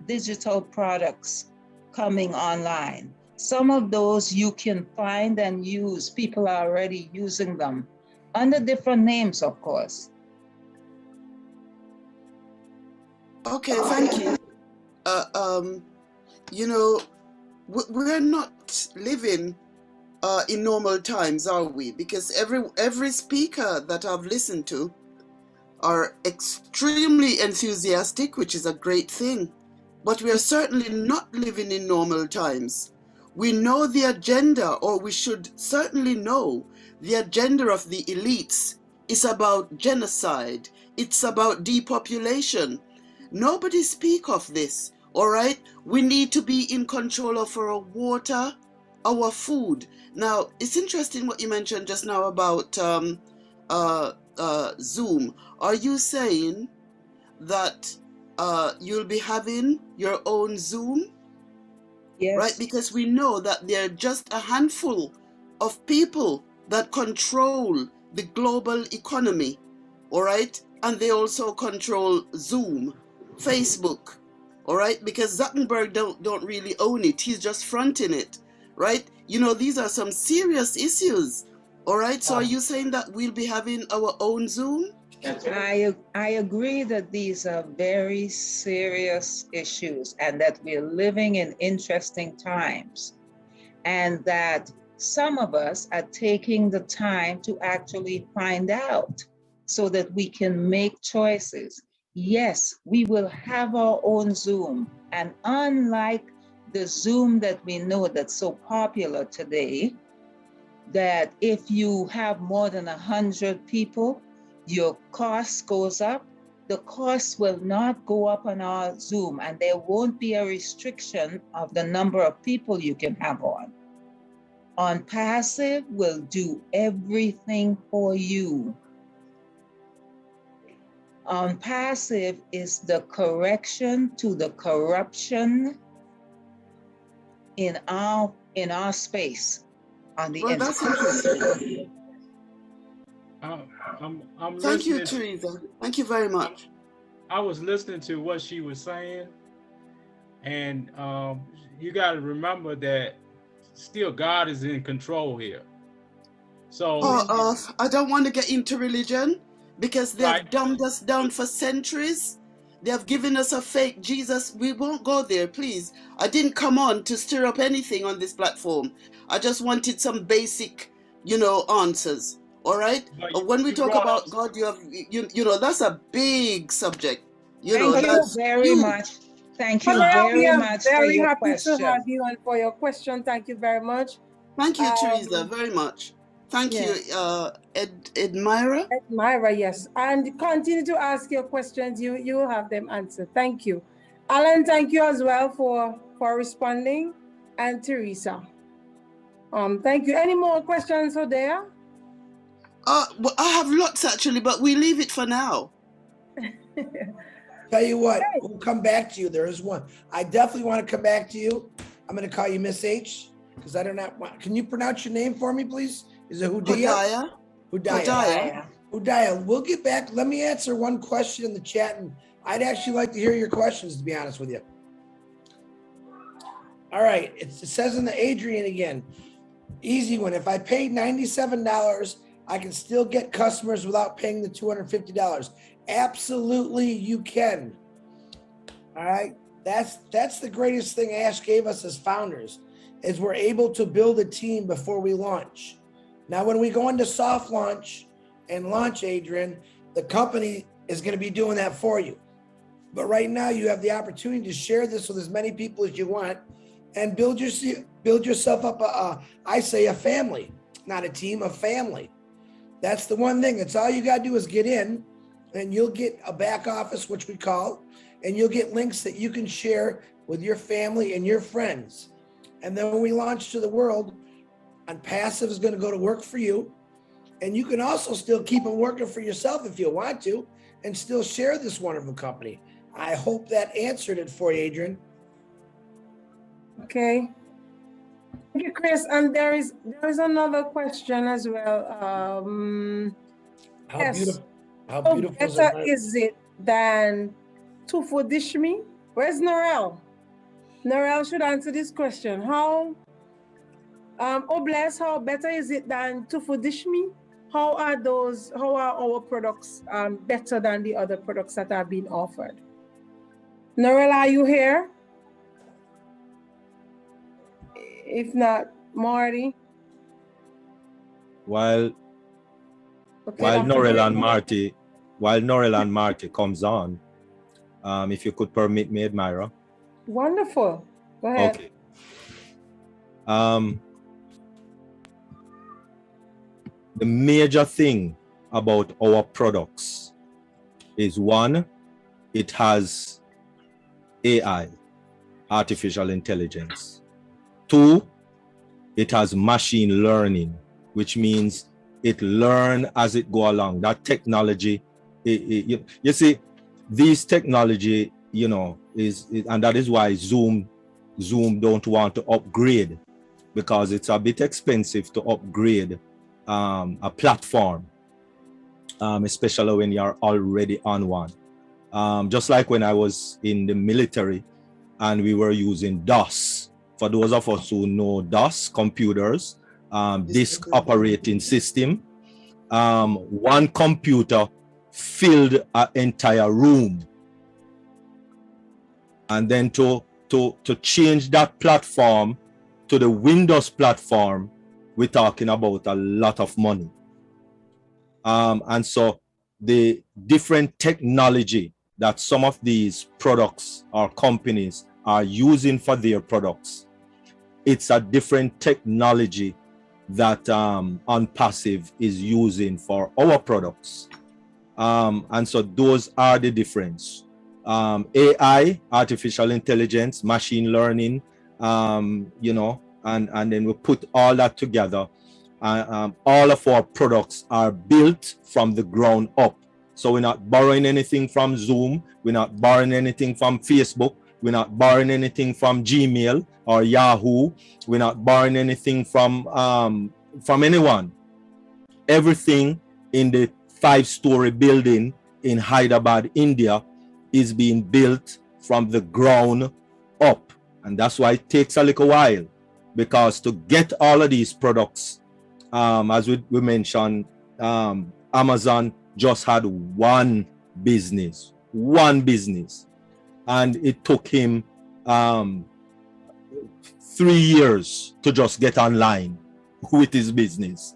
digital products coming online. Some of those you can find and use. People are already using them under different names, of course. Okay, thank you. You know, we're not living in normal times, are we? Because every speaker that I've listened to are extremely enthusiastic, which is a great thing. But we are certainly not living in normal times. We know the agenda, or we should certainly know the agenda of the elites is about genocide. It's about depopulation. Nobody speak of this, all right? We need to be in control of our water, our food. Now, it's interesting what you mentioned just now about Zoom. Are you saying that you'll be having your own Zoom? Yes. Right? Because we know that there are just a handful of people that control the global economy, all right? And they also control Zoom, Facebook, all right? Because Zuckerberg don't really own it. He's just fronting it, right? You know, these are some serious issues, all right? So are you saying that we'll be having our own Zoom? I agree that these are very serious issues and that we're living in interesting times, and that some of us are taking the time to actually find out so that we can make choices. Yes, we will have our own Zoom, and unlike the Zoom that we know that's so popular today, that if you have more than 100 people, your cost goes up, the cost will not go up on our Zoom, and there won't be a restriction of the number of people you can have on. Onpassive will do everything for you. Onpassive is the correction to the corruption in our space on the Well, that's interesting. I'm Thank you, listening. Teresa. Thank you very much. I was listening to what she was saying, and you got to remember that still God is in control here. So I don't want to get into religion because they have dumbed us down for centuries. They have given us a fake Jesus. We won't go there, please. I didn't come on to stir up anything on this platform. I just wanted some basic, answers. All right. When we talk about God, you know, that's a big subject. Thank you very much. Thank you very much for Very your happy question. to have you and for your question. Thank you very much. Thank you, Teresa, very much. Thank you, Edmira. Edmira, yes. And continue to ask your questions. You will have them answered. Thank you. Alan, thank you as well for responding. And Teresa. Thank you. Any more questions for there? Well, I have lots actually, but we leave it for now. Tell you what, we'll come back to you. There is one. I definitely want to come back to you. I'm going to call you Miss H because I do not want. Can you pronounce your name for me, please? Is it Hudaya? Hudaya. We'll get back. Let me answer one question in the chat, and I'd actually like to hear your questions, to be honest with you. All right. It says in the Adrian again, easy one. If I paid $97, I can still get customers without paying the $250. Absolutely, you can. All right. That's the greatest thing Ash gave us as founders, is we're able to build a team before we launch. Now, when we go into soft launch and launch, Adrian, the company is going to be doing that for you. But right now, you have the opportunity to share this with as many people as you want and build yourself up I say a family, not a team, a family. That's the one thing. That's all you got to do is get in, and you'll get a back office, which we call, and you'll get links that you can share with your family and your friends. And then when we launch to the world, Onpassive is going to go to work for you. And you can also still keep them working for yourself if you want to, and still share this wonderful company. I hope that answered it for you, Adrian. Okay. Thank you, Chris. And there is another question as well. How beautiful better is it than Tufudishmi? Where's Norel? Norel should answer this question. How better is it than Tufudishmi? How are our products better than the other products that are being offered? Norel, are you here? If not, Marty. While Norel and Marty comes on, if you could permit me, Edmira. Wonderful. Go ahead. Okay. The major thing about our products is, one, it has AI, artificial intelligence. Two, it has machine learning, which means it learns as it go along. That technology, you see, this technology, and that is why Zoom don't want to upgrade, because it's a bit expensive to upgrade a platform, especially when you're already on one. Just like when I was in the military and we were using DOS. For those of us who know DOS, computers, disk operating system, one computer filled an entire room. And then to change that platform to the Windows platform, we're talking about a lot of money. And so the different technology that some of these products or companies are using for their products, it's a different technology that Onpassive is using for our products. And so those are the difference. AI, artificial intelligence, machine learning, you know, and then we put all that together. All of our products are built from the ground up. So we're not borrowing anything from Zoom. We're not borrowing anything from Facebook. We're not borrowing anything from Gmail or Yahoo. We're not borrowing anything from anyone. Everything in the 5-story building in Hyderabad, India, is being built from the ground up. And that's why it takes a little while, because to get all of these products, as we mentioned, Amazon just had one business, and it took him 3 years to just get online with his business.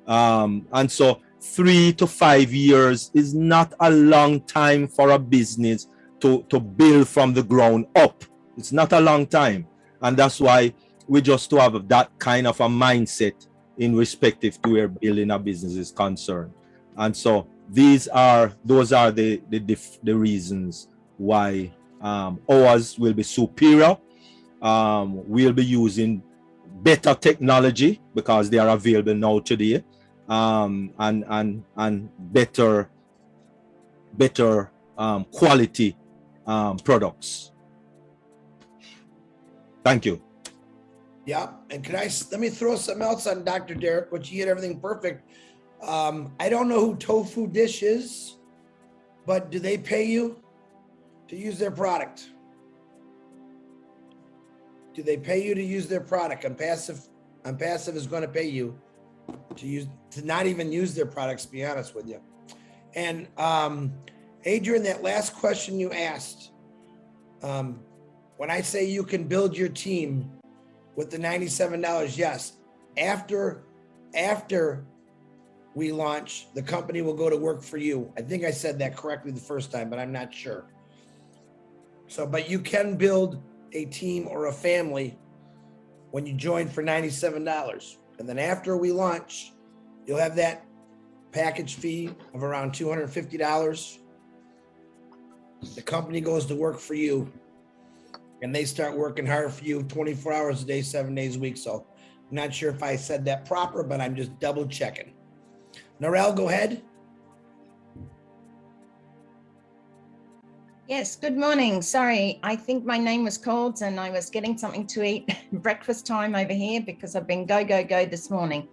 And so 3 to 5 years is not a long time for a business to build from the ground up. It's not a long time. And that's why we just to have that kind of a mindset in respective to where building a business is concerned. And so those are the reasons why ours will be superior. We'll be using better technology because they are available now today, and better quality products. Thank you. Yeah, and let me throw something else on Dr. Derrick, which you hit everything perfect. I don't know who Tofu Dish is, but do they pay you to use their product? Do they pay you to use their product? Unpassive is going to pay you to not even use their products, to be honest with you. And Adrian, that last question you asked, when I say you can build your team with the $97, yes. After we launch, the company will go to work for you. I think I said that correctly the first time, but I'm not sure. So, but you can build a team or a family when you join for $97. And then after we launch, you'll have that package fee of around $250. The company goes to work for you, and they start working hard for you 24 hours a day, 7 days a week. So I'm not sure if I said that proper, but I'm just double checking. Narelle, go ahead. Yes, good morning. Sorry, I think my name was called and I was getting something to eat. Breakfast time over here because I've been go this morning.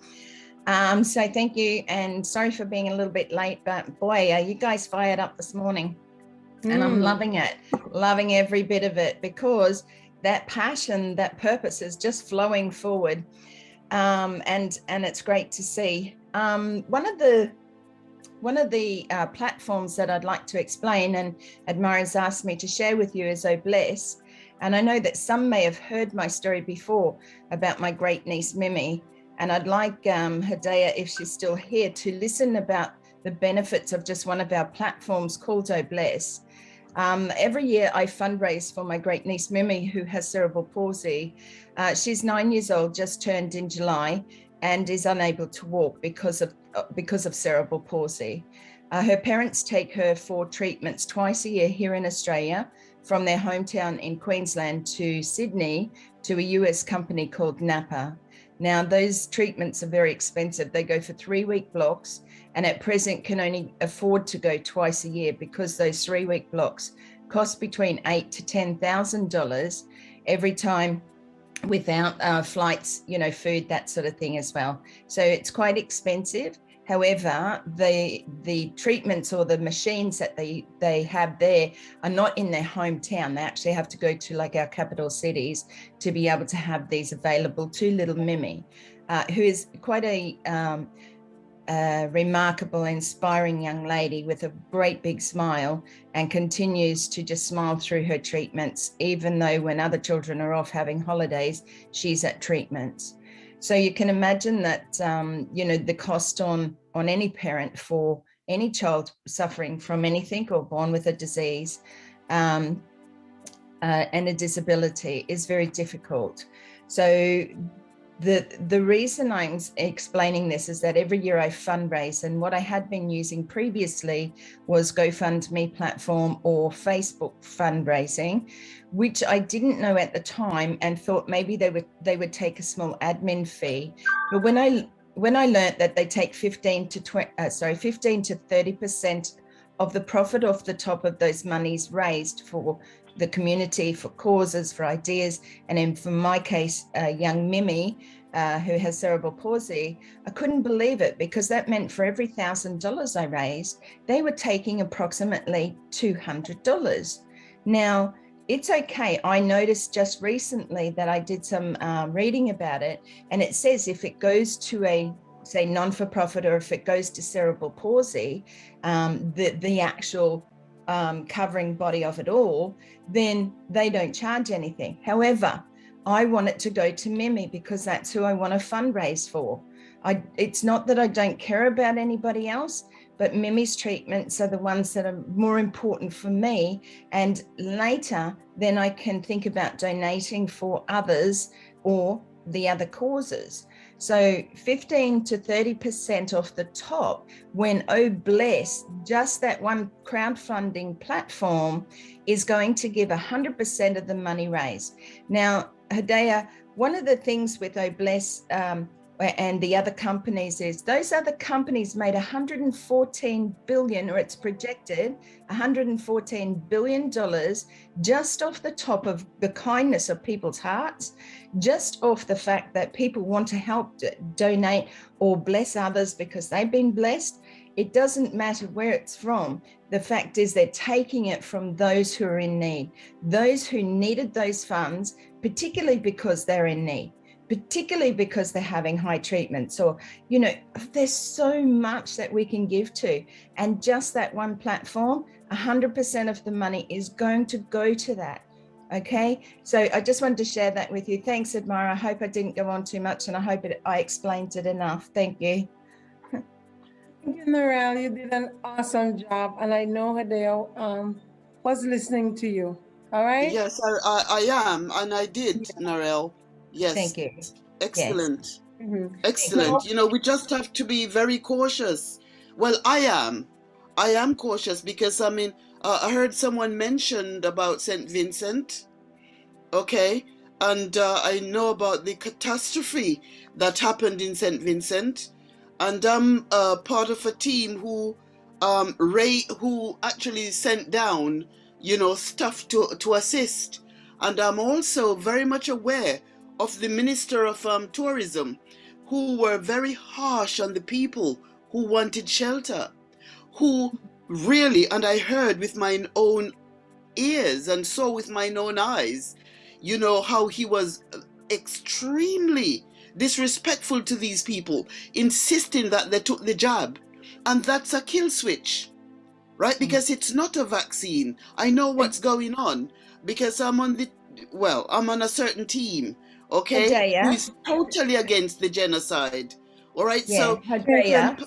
So thank you, and sorry for being a little bit late, but boy, are you guys fired up this morning. And I'm loving it, loving every bit of it, because that passion, that purpose is just flowing forward. And it's great to see. One of the platforms that I'd like to explain, and Edmira's asked me to share with you, is Bless. And I know that some may have heard my story before about my great niece Mimi, and I'd like Hidayah, if she's still here, to listen about the benefits of just one of our platforms called Bless. Every year I fundraise for my great niece Mimi, who has cerebral palsy. She's 9 years old, just turned in July, and is unable to walk because of cerebral palsy. Her parents take her for treatments twice a year here in Australia, from their hometown in Queensland to Sydney, to a US company called Napa. Now, those treatments are very expensive. They go for 3-week blocks, and at present can only afford to go twice a year because those 3-week blocks cost between $8,000 to $10,000 every time, without flights, food, that sort of thing as well. So it's quite expensive. However, the treatments or the machines that they have there are not in their hometown. They actually have to go to like our capital cities to be able to have these available to little Mimi, who is quite a remarkable, inspiring young lady with a great big smile, and continues to just smile through her treatments, even though when other children are off having holidays, she's at treatments. So you can imagine that, the cost on any parent for any child suffering from anything or born with a disease and a disability is very difficult. So The reason I'm explaining this is that every year I fundraise, and what I had been using previously was GoFundMe platform or Facebook fundraising, which I didn't know at the time and thought maybe they would take a small admin fee. But when I learned that they take 15 to 30% of the profit off the top of those monies raised for the community, for causes, for ideas, and in for my case, young Mimi, who has cerebral palsy, I couldn't believe it, because that meant for every $1,000 I raised, they were taking approximately $200. Now, it's okay. I noticed just recently that I did some reading about it, and it says if it goes to a, say, non-for-profit, or if it goes to cerebral palsy, the actual covering body of it all, then they don't charge anything. However, I want it to go to Mimi because that's who I want to fundraise for. It's not that I don't care about anybody else, but Mimi's treatments are the ones that are more important for me. And later, then I can think about donating for others or the other causes. So 15 to 30% off the top, when Oh Bless, just that one crowdfunding platform, is going to give 100% of the money raised. Now, Hidea, one of the things with Oh Bless and the other companies is those other companies made 114 billion, or it's projected $114 billion just off the top of the kindness of people's hearts, just off the fact that people want to help donate or bless others because they've been blessed. It doesn't matter where it's from. The fact is they're taking it from those who are in need, those who needed those funds, particularly because they're in need, particularly because they're having high treatments, or, you know, there's so much that we can give to. And just that one platform, 100% of the money is going to go to that. Okay, so I just wanted to share that with you. Thanks, Edmira. I hope I didn't go on too much, and I hope I explained it enough. Thank you. Thank you, Narelle. You did an awesome job, and I know Hideo was listening to you. All right? Yes, I am, and I did, Narelle. Yes. Thank you. Excellent. Yes. Excellent. You know, we just have to be very cautious. Well, I am cautious because, I mean, I heard someone mentioned about St. Vincent, okay? And I know about the catastrophe that happened in St. Vincent. And I'm part of a team who actually sent down, you know, stuff to assist. And I'm also very much aware of the Minister of Tourism, who were very harsh on the people who wanted shelter, who really, and I heard with my own ears and saw with my own eyes, you know, how he was extremely disrespectful to these people, insisting that they took the jab. And that's a kill switch, right? Because it's not a vaccine. I know what's going on because I'm on a certain team, okay, Hidea. who is totally against the genocide. All right, Yeah, so Hidea.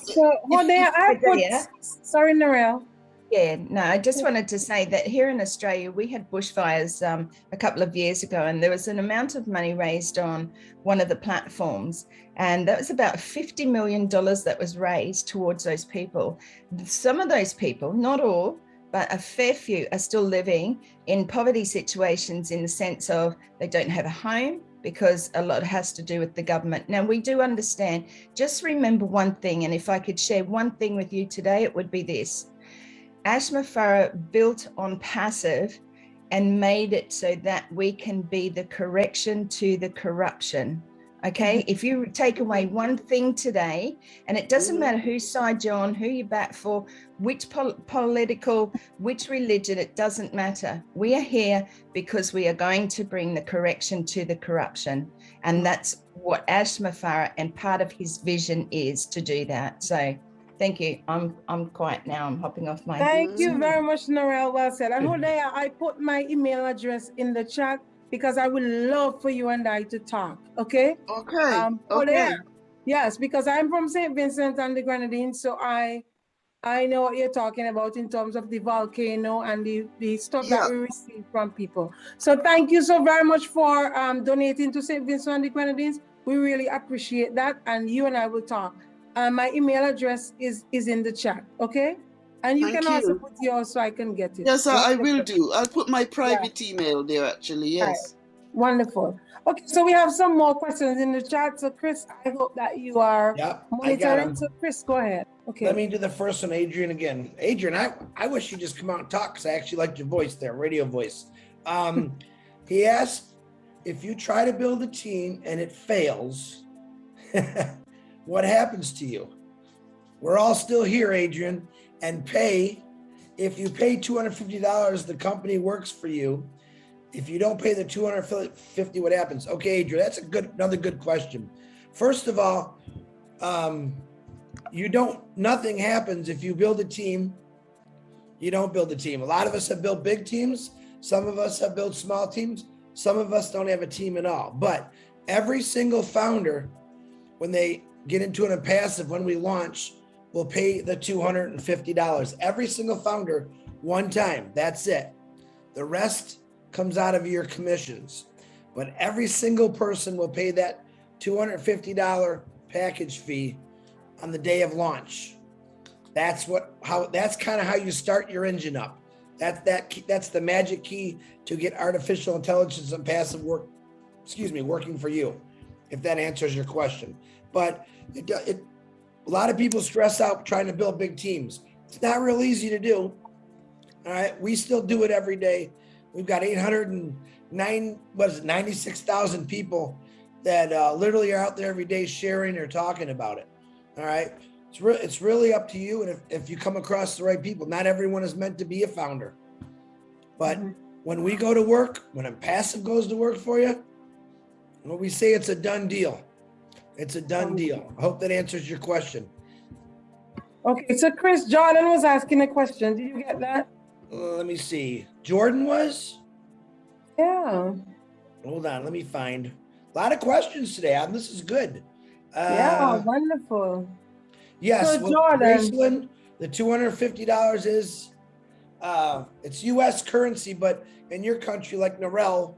Sorry, Narelle. Yeah, no, I just wanted to say that here in Australia, we had bushfires a couple of years ago, and there was an amount of money raised on one of the platforms, and that was about $50 million that was raised towards those people. Some of those people, not all, but a fair few, are still living in poverty situations in the sense of they don't have a home, because a lot has to do with the government. Now, we do understand. Just remember one thing, and if I could share one thing with you today, it would be this. Ashma Farah built Onpassive and made it so that we can be the correction to the corruption. Okay, if you take away one thing today, and it doesn't matter whose side you're on, who you back for, which political, which religion, it doesn't matter. We are here because we are going to bring the correction to the corruption. And that's what Ashma Farah and part of his vision is to do that. So thank you. I'm quiet now. I'm hopping off my. Thank you very much, Narelle. Well said. And Hidea, I put my email address in the chat because I would love for you and I to talk. Okay? Okay. Hidea, yes, because I'm from St. Vincent and the Grenadines, so I know what you're talking about in terms of the volcano and the stuff that we receive from people. So thank you so very much for donating to St. Vincent and the Grenadines. We really appreciate that. And you and I will talk. My email address is in the chat, okay? And you Thank can also you. put yours so I can get it. Yes, I will Wonderful. do. I'll put my Yeah. private email there, actually. All right. Yes. Wonderful. Okay, so we have some more questions in the chat. So Chris, I hope that you are Yep, I got monitoring. 'em. So Chris, go ahead. Okay. Let me do the first one, Adrian, again. Adrian, I wish you'd just come out and talk because I actually liked your voice there, radio voice. He asked, if you try to build a team and it fails, what happens to you? We're all still here, Adrian, and if you pay $250, the company works for you. If you don't pay the $250, what happens? Okay, Adrian, that's another good question. First of all, nothing happens if you build a team. You don't build a team. A lot of us have built big teams. Some of us have built small teams. Some of us don't have a team at all. But every single founder, when they get into an Onpassive, when we launch, will pay the $250. Every single founder, one time. That's it. The rest comes out of your commissions. But every single person will pay that $250 package fee on the day of launch. That's kind of how you start your engine up. That's the magic key to get artificial intelligence and passive working for you, if that answers your question. But a lot of people stress out trying to build big teams. It's not real easy to do. All right, we still do it every day. We've got 96,000 people that literally are out there every day sharing or talking about it. All right, it's really up to you, and if you come across the right people. Not everyone is meant to be a founder, but when we go to work, when Onpassive goes to work for you, when we say it's a done deal, it's a done deal. I hope that answers your question. Okay, so Chris, Jordan was asking a question. Did you get that? Let me see. Jordan was? Yeah. Hold on, let me find. A lot of questions today. This is good. Yeah, wonderful. Yes, So well, Jordan, Graceland, the $250 is, it's US currency, but in your country, like Narelle,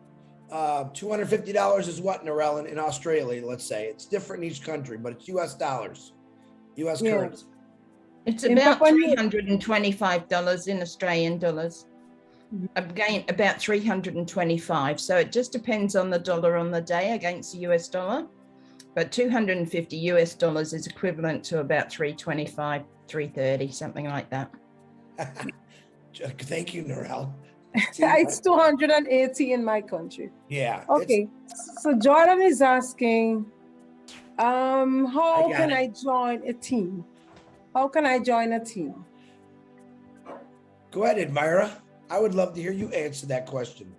$250 is what, Narelle, in Australia, let's say. It's different in each country, but it's US dollars, US Yeah. currency. It's about $325 in Australian dollars. Again, about 325. So it just depends on the dollar on the day against the US dollar. But $250 US is equivalent to about 325, 330, something like that. Thank you, Narelle. it's 280 in my country. Yeah. Okay, so Jordan is asking, how can I join a team? How can I join a team? Go ahead, Edmira. I would love to hear you answer that question.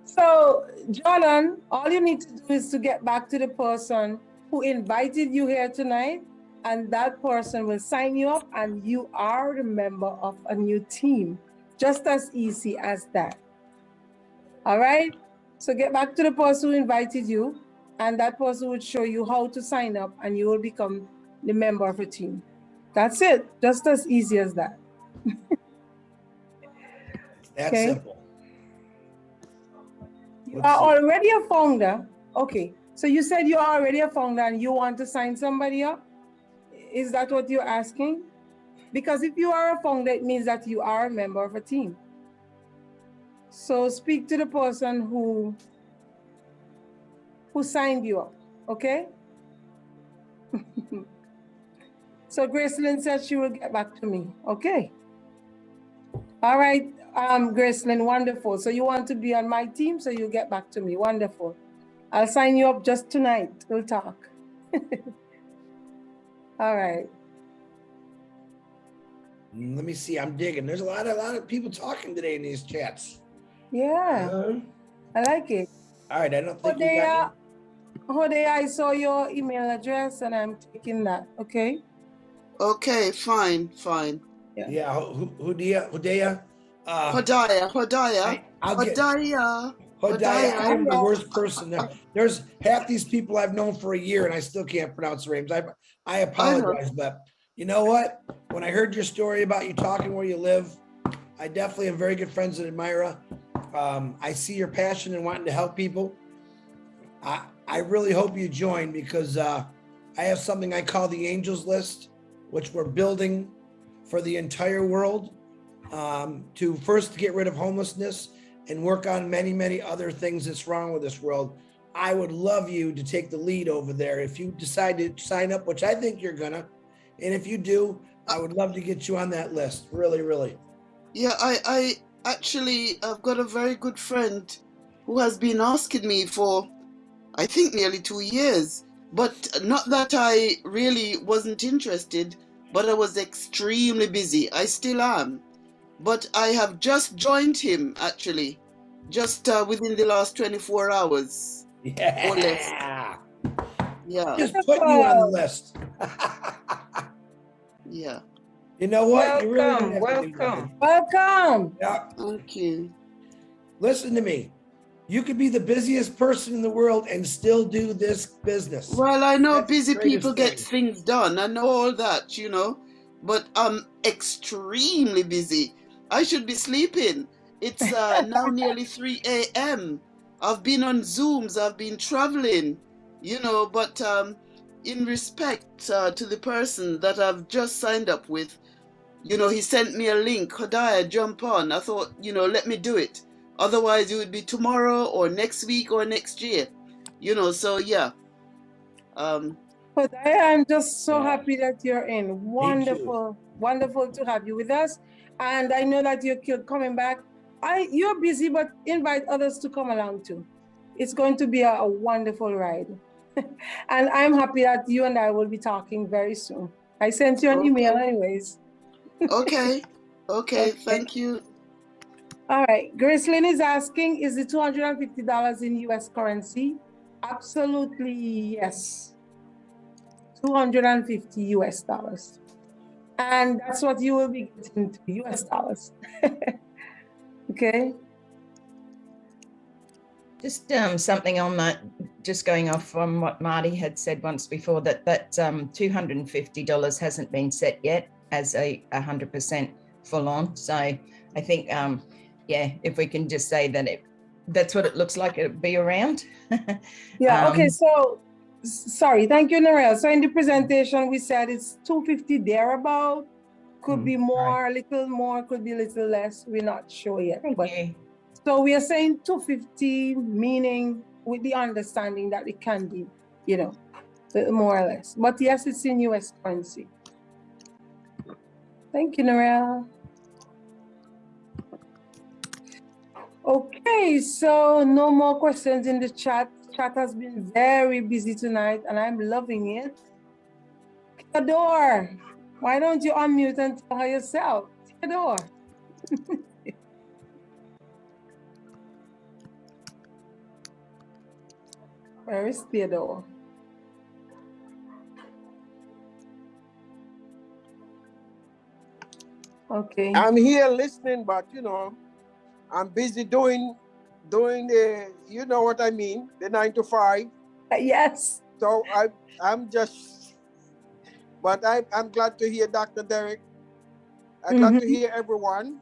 So, Jordan, all you need to do is to get back to the person who invited you here tonight, and that person will sign you up, and you are a member of a new team. Just as easy as that. All right? So get back to the person who invited you, and that person would show you how to sign up, and you will become the member of a team. That's it. Just as easy as that. That's simple. You are already a founder. Okay. So you said you are already a founder and you want to sign somebody up? Is that what you're asking? Because if you are a founder, it means that you are a member of a team. So speak to the person who signed you up, okay? So Gracelyn said she will get back to me, okay? All right, Gracelyn, wonderful. So you want to be on my team, so you get back to me, wonderful. I'll sign you up just tonight, we'll talk. All right. Let me see, I'm digging. There's a lot of people talking today in these chats. Yeah, I like it. All right, I don't think we got... Hodea, I saw your email address and I'm taking that, okay? Okay, fine. Yeah, Hodea. Hodaya. I am the worst person. There's half these people I've known for a year and I still can't pronounce their names. I apologize, but you know what? When I heard your story about you talking where you live, I definitely am very good friends with Edmira. I see your passion in wanting to help people. I really hope you join, because I have something I call the Angels List, which we're building for the entire world, to first get rid of homelessness and work on many, many other things that's wrong with this world. I would love you to take the lead over there if you decide to sign up, which I think you're gonna. And if you do, I would love to get you on that list. Really, really. Yeah, I actually, I've got a very good friend who has been asking me for, I think, nearly 2 years. But not that I really wasn't interested, but I was extremely busy. I still am. But I have just joined him, actually, just within the last 24 hours or less. Yeah. Yeah. Just putting you on the list. Yeah. You know what? You really don't Welcome, have to do welcome, nothing. welcome. Yeah. Thank you. Listen to me. You could be the busiest person in the world and still do this business. Well, I know That's the busy greatest people get thing. things done. I know all that, you know, but I'm extremely busy. I should be sleeping. It's now nearly 3 a.m. I've been on Zooms, I've been traveling, you know, but in respect to the person that I've just signed up with, you know, he sent me a link. Hodiah, jump on. I thought, you know, let me do it. Otherwise, it would be tomorrow or next week or next year, you know, so yeah. But I am just so happy that you're in. too. Wonderful, wonderful to have you with us. And I know that you're coming back. You're busy, but invite others to come along too. It's going to be a wonderful ride. And I'm happy that you and I will be talking very soon. I sent you an email anyways. Okay. Okay, thank you. All right, Gracelyn is asking, is the $250 in US currency? Absolutely yes. 250 US dollars. And that's what you will be getting to US dollars. Okay. Just something on that, just going off from what Marty had said once before, that $250 hasn't been set yet as a 100% full on. So I think, yeah, if we can just say that that's what it looks like it'll be around. Yeah, okay, so, sorry, thank you, Narelle. So in the presentation, we said it's 250 thereabout, could be more, a little more, could be a little less. We're not sure yet. But so we are saying 250, meaning with the understanding that it can be, you know, more or less. But yes, it's in US currency. Thank you, Narelle. Okay, so no more questions in the chat. Chat has been very busy tonight and I'm loving it. Theodore, why don't you unmute and tell her yourself? Theodore. Where is Theodore? Okay. I'm here listening, but you know, I'm busy doing the, you know what I mean, the 9 to 5. Yes. So I'm just, but I'm glad to hear Dr. Derrick. I'm glad to hear everyone,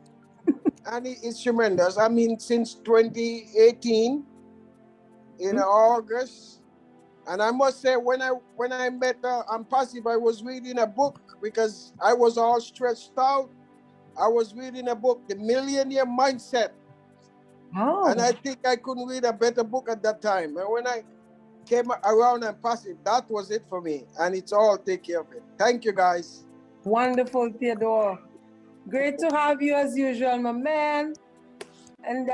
and it's tremendous. I mean, since 2018 in August, and I must say, when I met Onpassive, I was reading a book because I was all stretched out. I was reading a book, The Millionaire Mindset. Oh. And I think I couldn't read a better book at that time. And when I came around Onpassive, that was it for me. And it's all take care of it. Thank you, guys. Wonderful, Theodore. Great to have you as usual, my man. And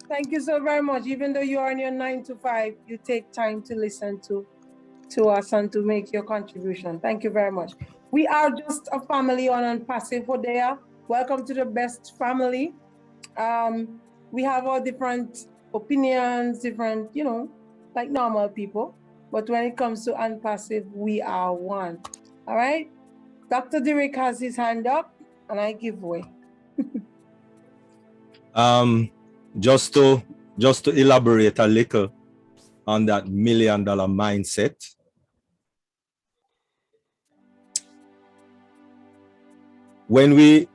thank you so very much. Even though you're on your 9 to 5, you take time to listen to us and to make your contribution. Thank you very much. We are just a family on Onpassive Hodiah. Welcome to the best family. We have our different opinions, different, you know, like normal people. But when it comes to Onpassive, we are one. All right? Dr. Derrick has his hand up and I give way. Just to elaborate a little on that $1 million mindset. When we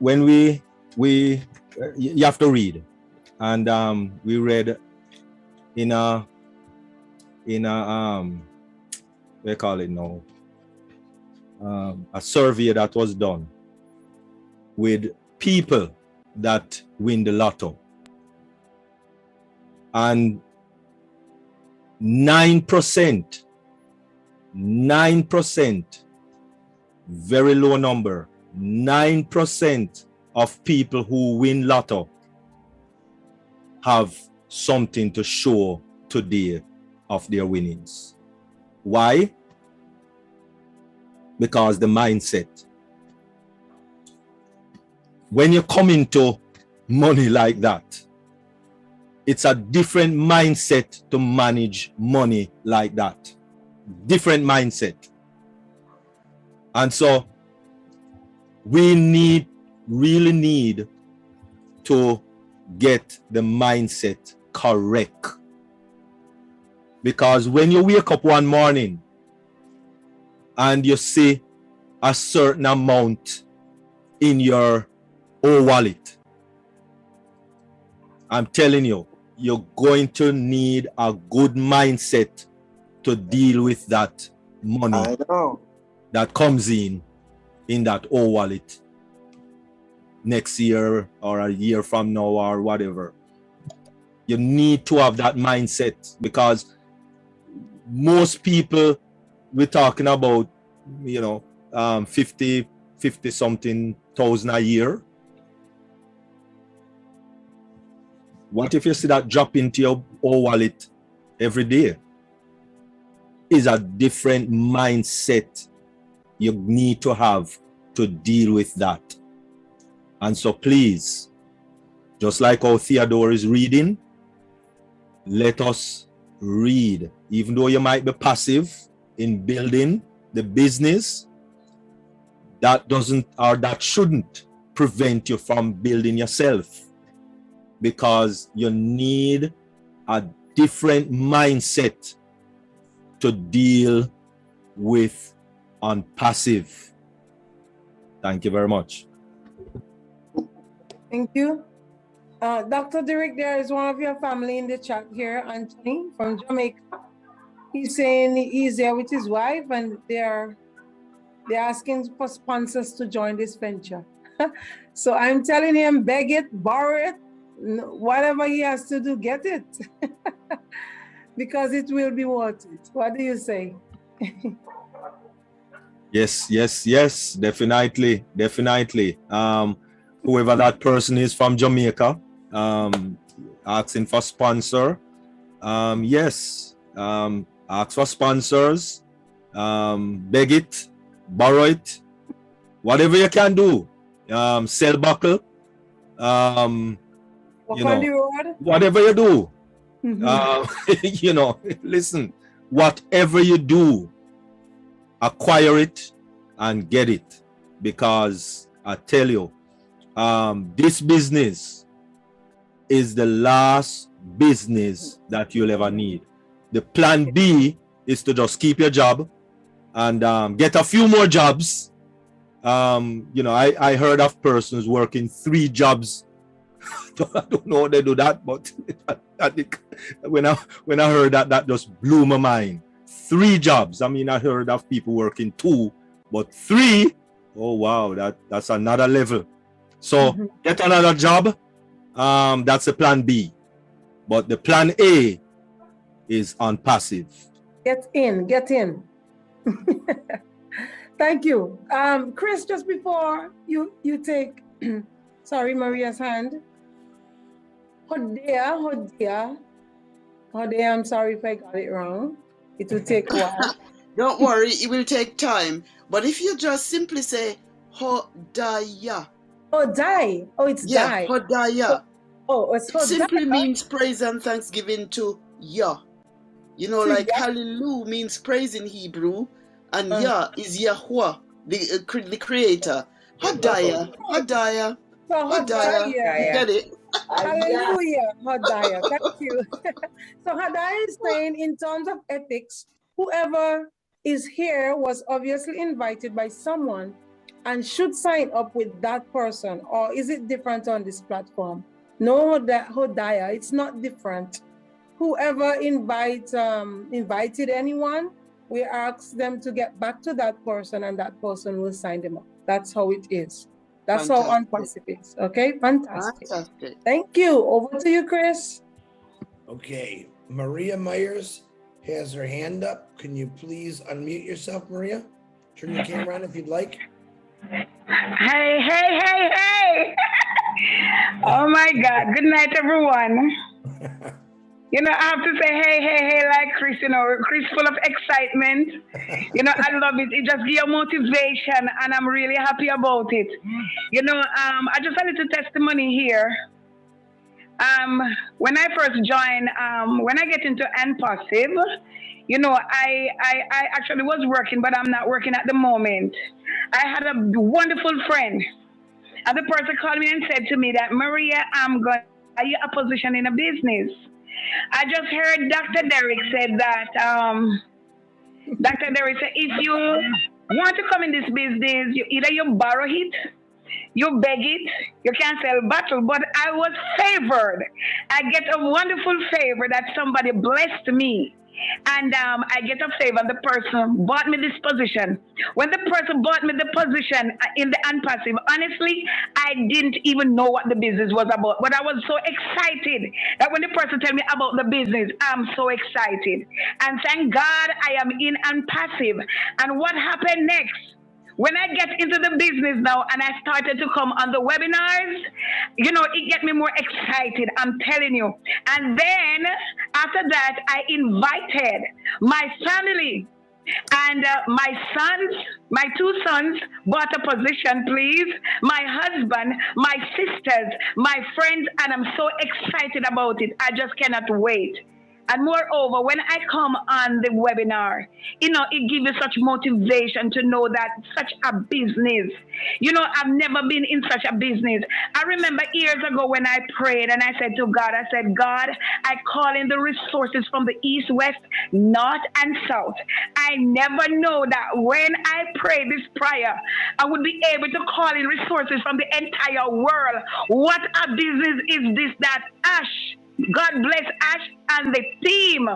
you have to read, and we read in a in a they call it now, a survey that was done with people that win the lotto, and 9%, very low number, 9% of people who win lotto have something to show today of their winnings. Why? Because the mindset. When you come into money like that, it's a different mindset to manage money like that. Different mindset. And so we really need to get the mindset correct. Because when you wake up one morning and you see a certain amount in your wallet, I'm telling you, you're going to need a good mindset to deal with that money that comes in that wallet next year or a year from now or whatever. You need to have that mindset, because most people, we're talking about, 50 something thousand a year. What if you see that drop into your wallet every day? Is a different mindset you need to have to deal with that. And so please, just like how Theodore is reading, let us read. Even though you might be passive in building the business, that doesn't, or that shouldn't prevent you from building yourself, because you need a different mindset to deal with Onpassive. Thank you very much. Thank you. Dr. Derrick, there is one of your family in the chat here, Anthony from Jamaica. He's saying he's there with his wife and they're asking for sponsors to join this venture. So I'm telling him, beg it, borrow it, whatever he has to do, get it. Because it will be worth it. What do you say? Yes, definitely. Whoever that person is from Jamaica, asking for sponsor, ask for sponsors, beg it, borrow it, whatever you can do, sell buckle, whatever you do, listen, whatever you do, acquire it and get it, because I tell you, this business is the last business that you'll ever need. The plan B is to just keep your job and get a few more jobs. I heard of persons working 3 jobs. I don't know how they do that, but when I heard that just blew my mind. 3 jobs. I mean, I heard of people working 2, but 3. Oh wow, that's another level. So get another job. That's the plan B. But the plan A is Onpassive. Get in. Thank you. Chris, just before you take sorry, Maria's hand. Hodea, I'm sorry if I got it wrong. It will take a while. Don't worry, it will take time. But if you just simply say Hodaya. Hodai. Oh, it's yeah, die. Hodaya. It's It simply means praise and thanksgiving to Yah. Like hallelujah means praise in Hebrew, and Yah is Yahuwah, the creator. Hodaya. You get it? Hallelujah, Hodaya. Thank you. So Hodaya is saying, in terms of ethics, whoever is here was obviously invited by someone and should sign up with that person. Or is it different on this platform? No, Hodaya, it's not different. whoever invited anyone, we ask them to get back to that person and that person will sign them up. That's how it is. That's how Unpassive is. Okay, fantastic. Fantastic. Thank you. Over to you, Chris. Okay, Maria Myers has her hand up. Can you please unmute yourself, Maria? Turn your camera on if you'd like. Hey, hey, hey, hey. Oh my God. Good night, everyone. You know, I have to say, hey, hey, hey, like Chris, you know, Chris full of excitement. You know, I love it. It just gives you motivation and I'm really happy about it. You know, I just had a little testimony here. When I first joined, when I get into Onpassive, you know, I actually was working, but I'm not working at the moment. I had a wonderful friend. And the person called me and said to me that, Maria, I'm going to give you a position in a business. I just heard Dr. Derrick said that, Dr. Derrick said, if you want to come in this business, either you borrow it, you beg it, you can't sell bottle, but I was favored. I get a wonderful favor that somebody blessed me. And I get a favor, the person bought me this position. When the person bought me the position in the Unpassive, honestly, I didn't even know what the business was about. But I was so excited that when the person told me about the business, I'm so excited. And thank God I am in Unpassive. And what happened next? When I get into the business now and I started to come on the webinars, you know, it get me more excited, I'm telling you. And then after that, I invited my family and my sons, my two sons bought a position, please. My husband, my sisters, my friends, and I'm so excited about it. I just cannot wait. And moreover, when I come on the webinar, you know, it gives you such motivation to know that such a business, you know, I've never been in such a business. I remember years ago when I prayed and I said to God, I said, God, I call in the resources from the east, west, north, and south. I never know that when I pray this prayer, I would be able to call in resources from the entire world. What a business is this, that Ash? God bless Ash and the team.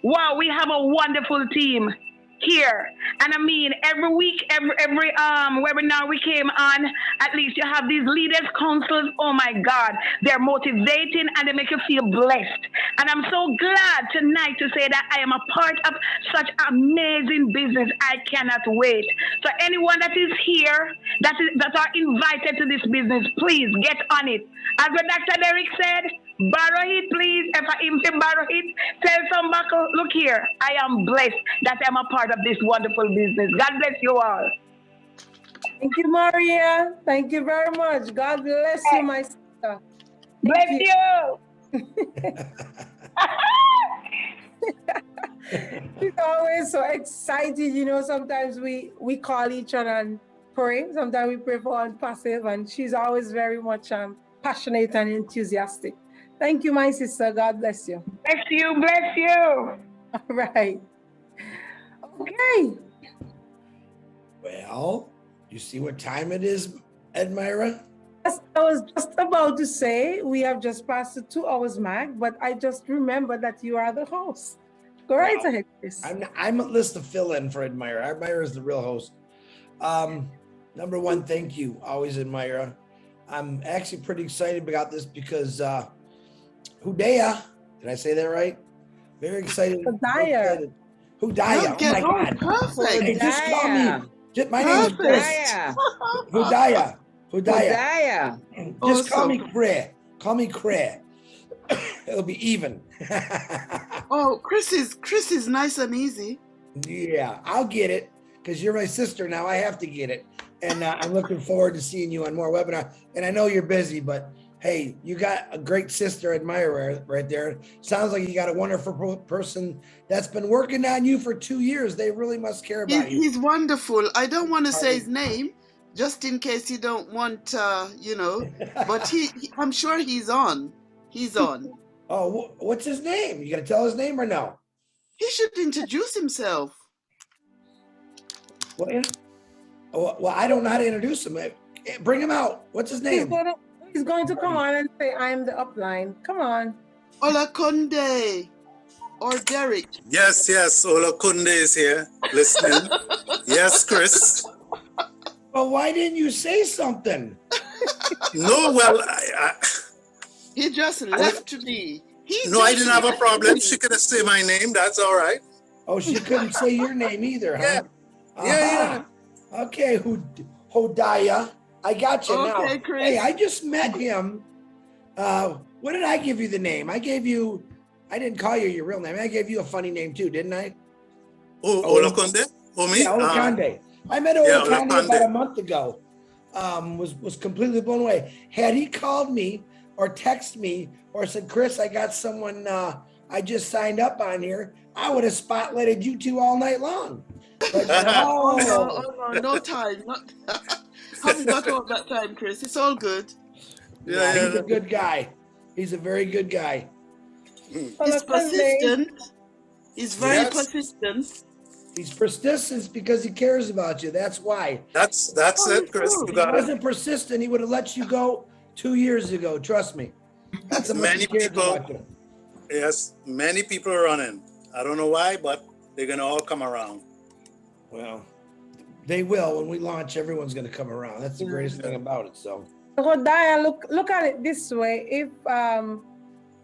Wow, we have a wonderful team here. And I mean, every week, every webinar we came on, at least you have these leaders councils. Oh my God, they're motivating and they make you feel blessed. And I'm so glad tonight to say that I am a part of such amazing business. I cannot wait. So anyone that is here, that are invited to this business, please get on it. As what Dr. Derrick said, borrow it, please. If I borrow it, tell some buckle, look here, I am blessed that I'm a part of this wonderful business. God bless you all. Thank you, Maria. Thank you very much. God bless you, my sister. Bless you. She's always so excited. You know, sometimes we call each other and pray. Sometimes we pray for Onpassive, and she's always very much passionate and enthusiastic. Thank you, my sister. God bless you. Bless you. Bless you. All right. Okay. Well, you see what time it is, Edmira? Yes, I was just about to say we have just passed the 2 hours mark, but I just remember that you are the host. Go right ahead, Chris. I'm a list of fill-in for Edmira. Edmira is the real host. Number one, thank you. Always Edmira. I'm actually pretty excited about this because Hudaya, did I say that right? Very excited. Hudaya. Hudaya. Oh my God. Perfect. Hey, just call me. My name is Chris. Hudaya. Hudaya. Just call me Cray. Call me Cray. It'll be even. Oh, Chris is nice and easy. Yeah, I'll get it because you're my sister now. I have to get it. And I'm looking forward to seeing you on more webinars. And I know you're busy, but hey, you got a great sister admirer right there. Sounds like you got a wonderful person that's been working on you for 2 years. They really must care about you. He's wonderful. I don't want to say his name, just in case you don't want, you know, but I'm sure he's on. He's on. Oh, what's his name? You got to tell his name or no? He should introduce himself. Well, I don't know how to introduce him. Bring him out. What's his name? He's going to come on and say, I'm the upline. Come on. Olakunde or Derrick. Yes, Olakunde is here listening. Yes, Chris. Well, why didn't you say something? No, well, He just left me. I didn't have a problem. She could have said my name. That's all right. Oh, she couldn't say your name either, huh? Yeah. Okay, Hodaya. I got you now. Okay, Chris. Hey, I just met him. What did I give you the name? I didn't call you your real name. I gave you a funny name too, didn't I? Olakunde? Oh, me? Yeah, Olakunde. I met Olakunde about a month ago. Was completely blown away. Had he called me or texted me or said, Chris, I got someone I just signed up on here, I would have spotlighted you two all night long. But, no time. Haven't got all that time, Chris. It's all good. Yeah, he's a good guy. He's a very good guy. He's persistent. He's very persistent. He's persistent because he cares about you. That's why. That's it, Chris. If he wasn't persistent, he would have let you go 2 years ago. Trust me. That's how much he cares about you. Yes, many people are running. I don't know why, but they're gonna all come around. Well, they will. When we launch, everyone's gonna come around. That's the greatest thing about it. So. Hodaya, look at it this way. If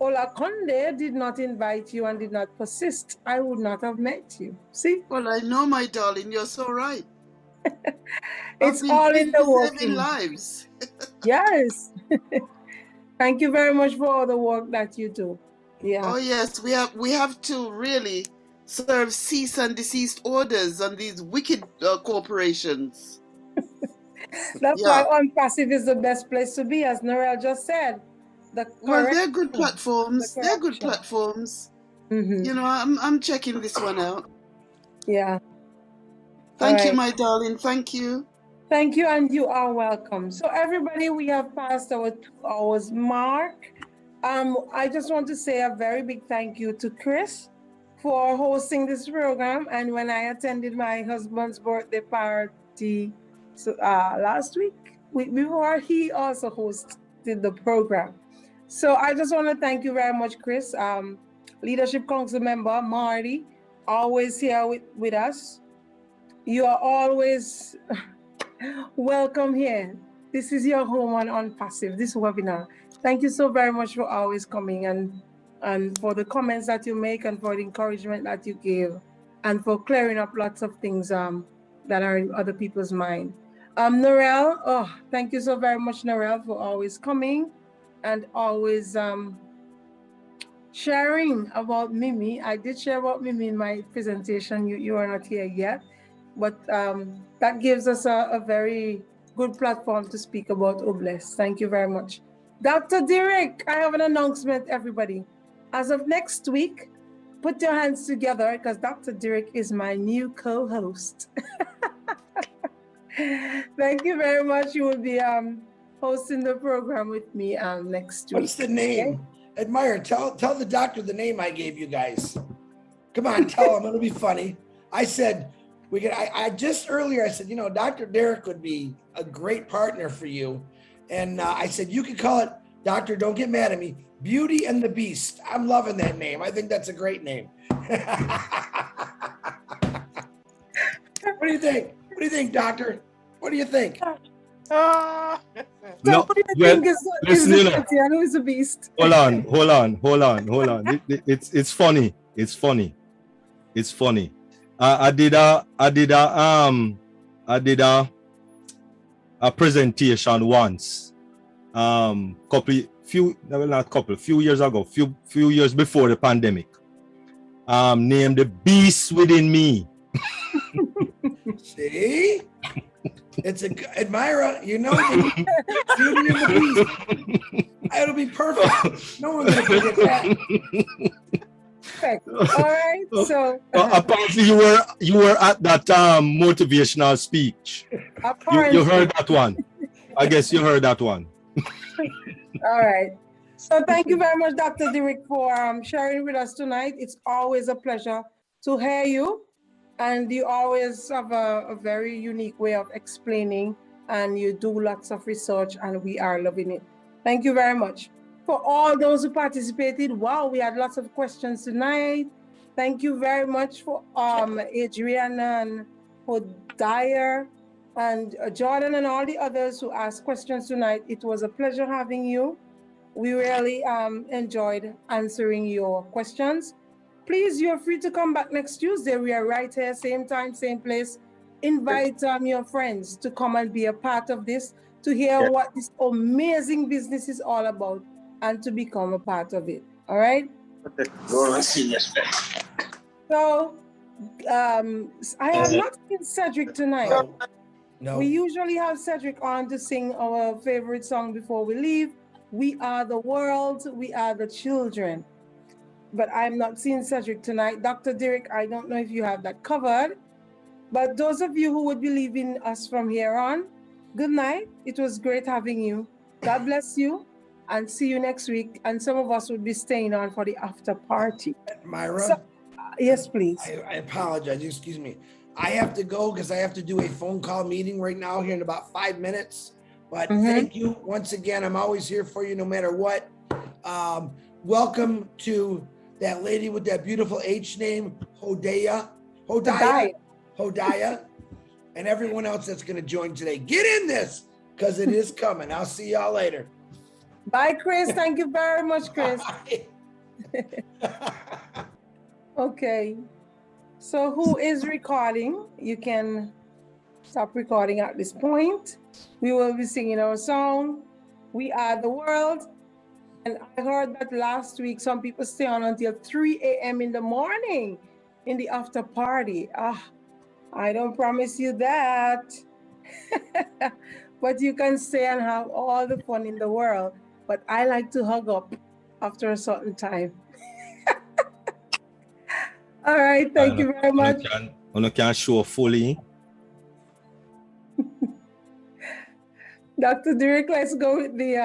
Olakunde did not invite you and did not persist, I would not have met you. See? Well, I know, my darling. You're so right. It's all in the working. Saving lives. Yes. Thank you very much for all the work that you do. Yeah. Oh yes, we have to really serve cease and desist orders on these wicked corporations. That's why Onpassive is the best place to be, as Norel just said. Well, they're good platforms. They're good platforms. Mm-hmm. You know, I'm checking this one out. Yeah. Thank you, my darling. Thank you. Thank you, and you are welcome. So everybody, we have passed our 2 hours mark. I just want to say a very big thank you to Chris for hosting this program. And when I attended my husband's birthday party last week, before, he also hosted the program. So I just want to thank you very much, Chris. Leadership Council member Marty, always here with us. You are always welcome here. This is your home on Onpassive, this webinar. Thank you so very much for always coming and for the comments that you make and for the encouragement that you give and for clearing up lots of things that are in other people's mind. Norel, thank you so very much, Norel, for always coming and always sharing about Mimi. I did share about Mimi in my presentation. You are not here yet, but that gives us a very good platform to speak about Obless. Thank you very much. Dr. Derrick, I have an announcement, everybody. As of next week, put your hands together because Dr. Derrick is my new co-host. Thank you very much. You will be hosting the program with me next week. What's the name? Okay? Edmira, tell the doctor the name I gave you guys. Come on, tell him. It'll be funny. I said, I just earlier, I said, Dr. Derrick would be a great partner for you. And I said, you could call it, Doctor, don't get mad at me, Beauty and the Beast. I'm loving that name. I think that's a great name. What do you think? What do you think, Doctor? What do you think? What do you think is a beast? Hold on. It's funny. It's funny. I did a presentation once, few years ago, few years before the pandemic, named The Beast Within Me. See? It's Edmira, Beauty and the Beast. It'll be perfect. No one's gonna forget that. Perfect. All right. So apparently you were at that motivational speech. You heard that one. I guess you heard that one. All right. So thank you very much, Dr. Derrick, for sharing with us tonight. It's always a pleasure to hear you. And you always have a very unique way of explaining, and you do lots of research, and we are loving it. Thank you very much. for all those who participated. Wow, we had lots of questions tonight. Thank you very much for Adrian and Dyer and Jordan and all the others who asked questions tonight. It was a pleasure having you. We really enjoyed answering your questions. Please, you're free to come back next Tuesday. We are right here, same time, same place. Invite your friends to come and be a part of this, to hear what this amazing business is all about, and to become a part of it. All right? So, I have not seen Cedric tonight. No. We usually have Cedric on to sing our favorite song before we leave. We are the world, we are the children. But I'm not seeing Cedric tonight. Dr. Derrick, I don't know if you have that covered. But those of you who would be leaving us from here on, good night. It was great having you. God bless you, and see you next week. And some of us would be staying on for the after party. Myra? So, yes, please. I apologize. Excuse me. I have to go because I have to do a phone call meeting right now here in about 5 minutes. But thank you once again. I'm always here for you no matter what. Welcome to that lady with that beautiful H name, Hodiah, and everyone else that's going to join today. Get in this because it is coming. I'll see y'all later. Bye, Chris. Thank you very much, Chris. Okay. So who is recording? You can stop recording at this point. We will be singing our song, We Are the World. And I heard that last week, some people stay on until 3 a.m. in the morning in the after party. I don't promise you that. But you can stay and have all the fun in the world. But I like to hug up after a certain time. All right, thank you very much. I can show fully. Dr. Derrick, let's go with the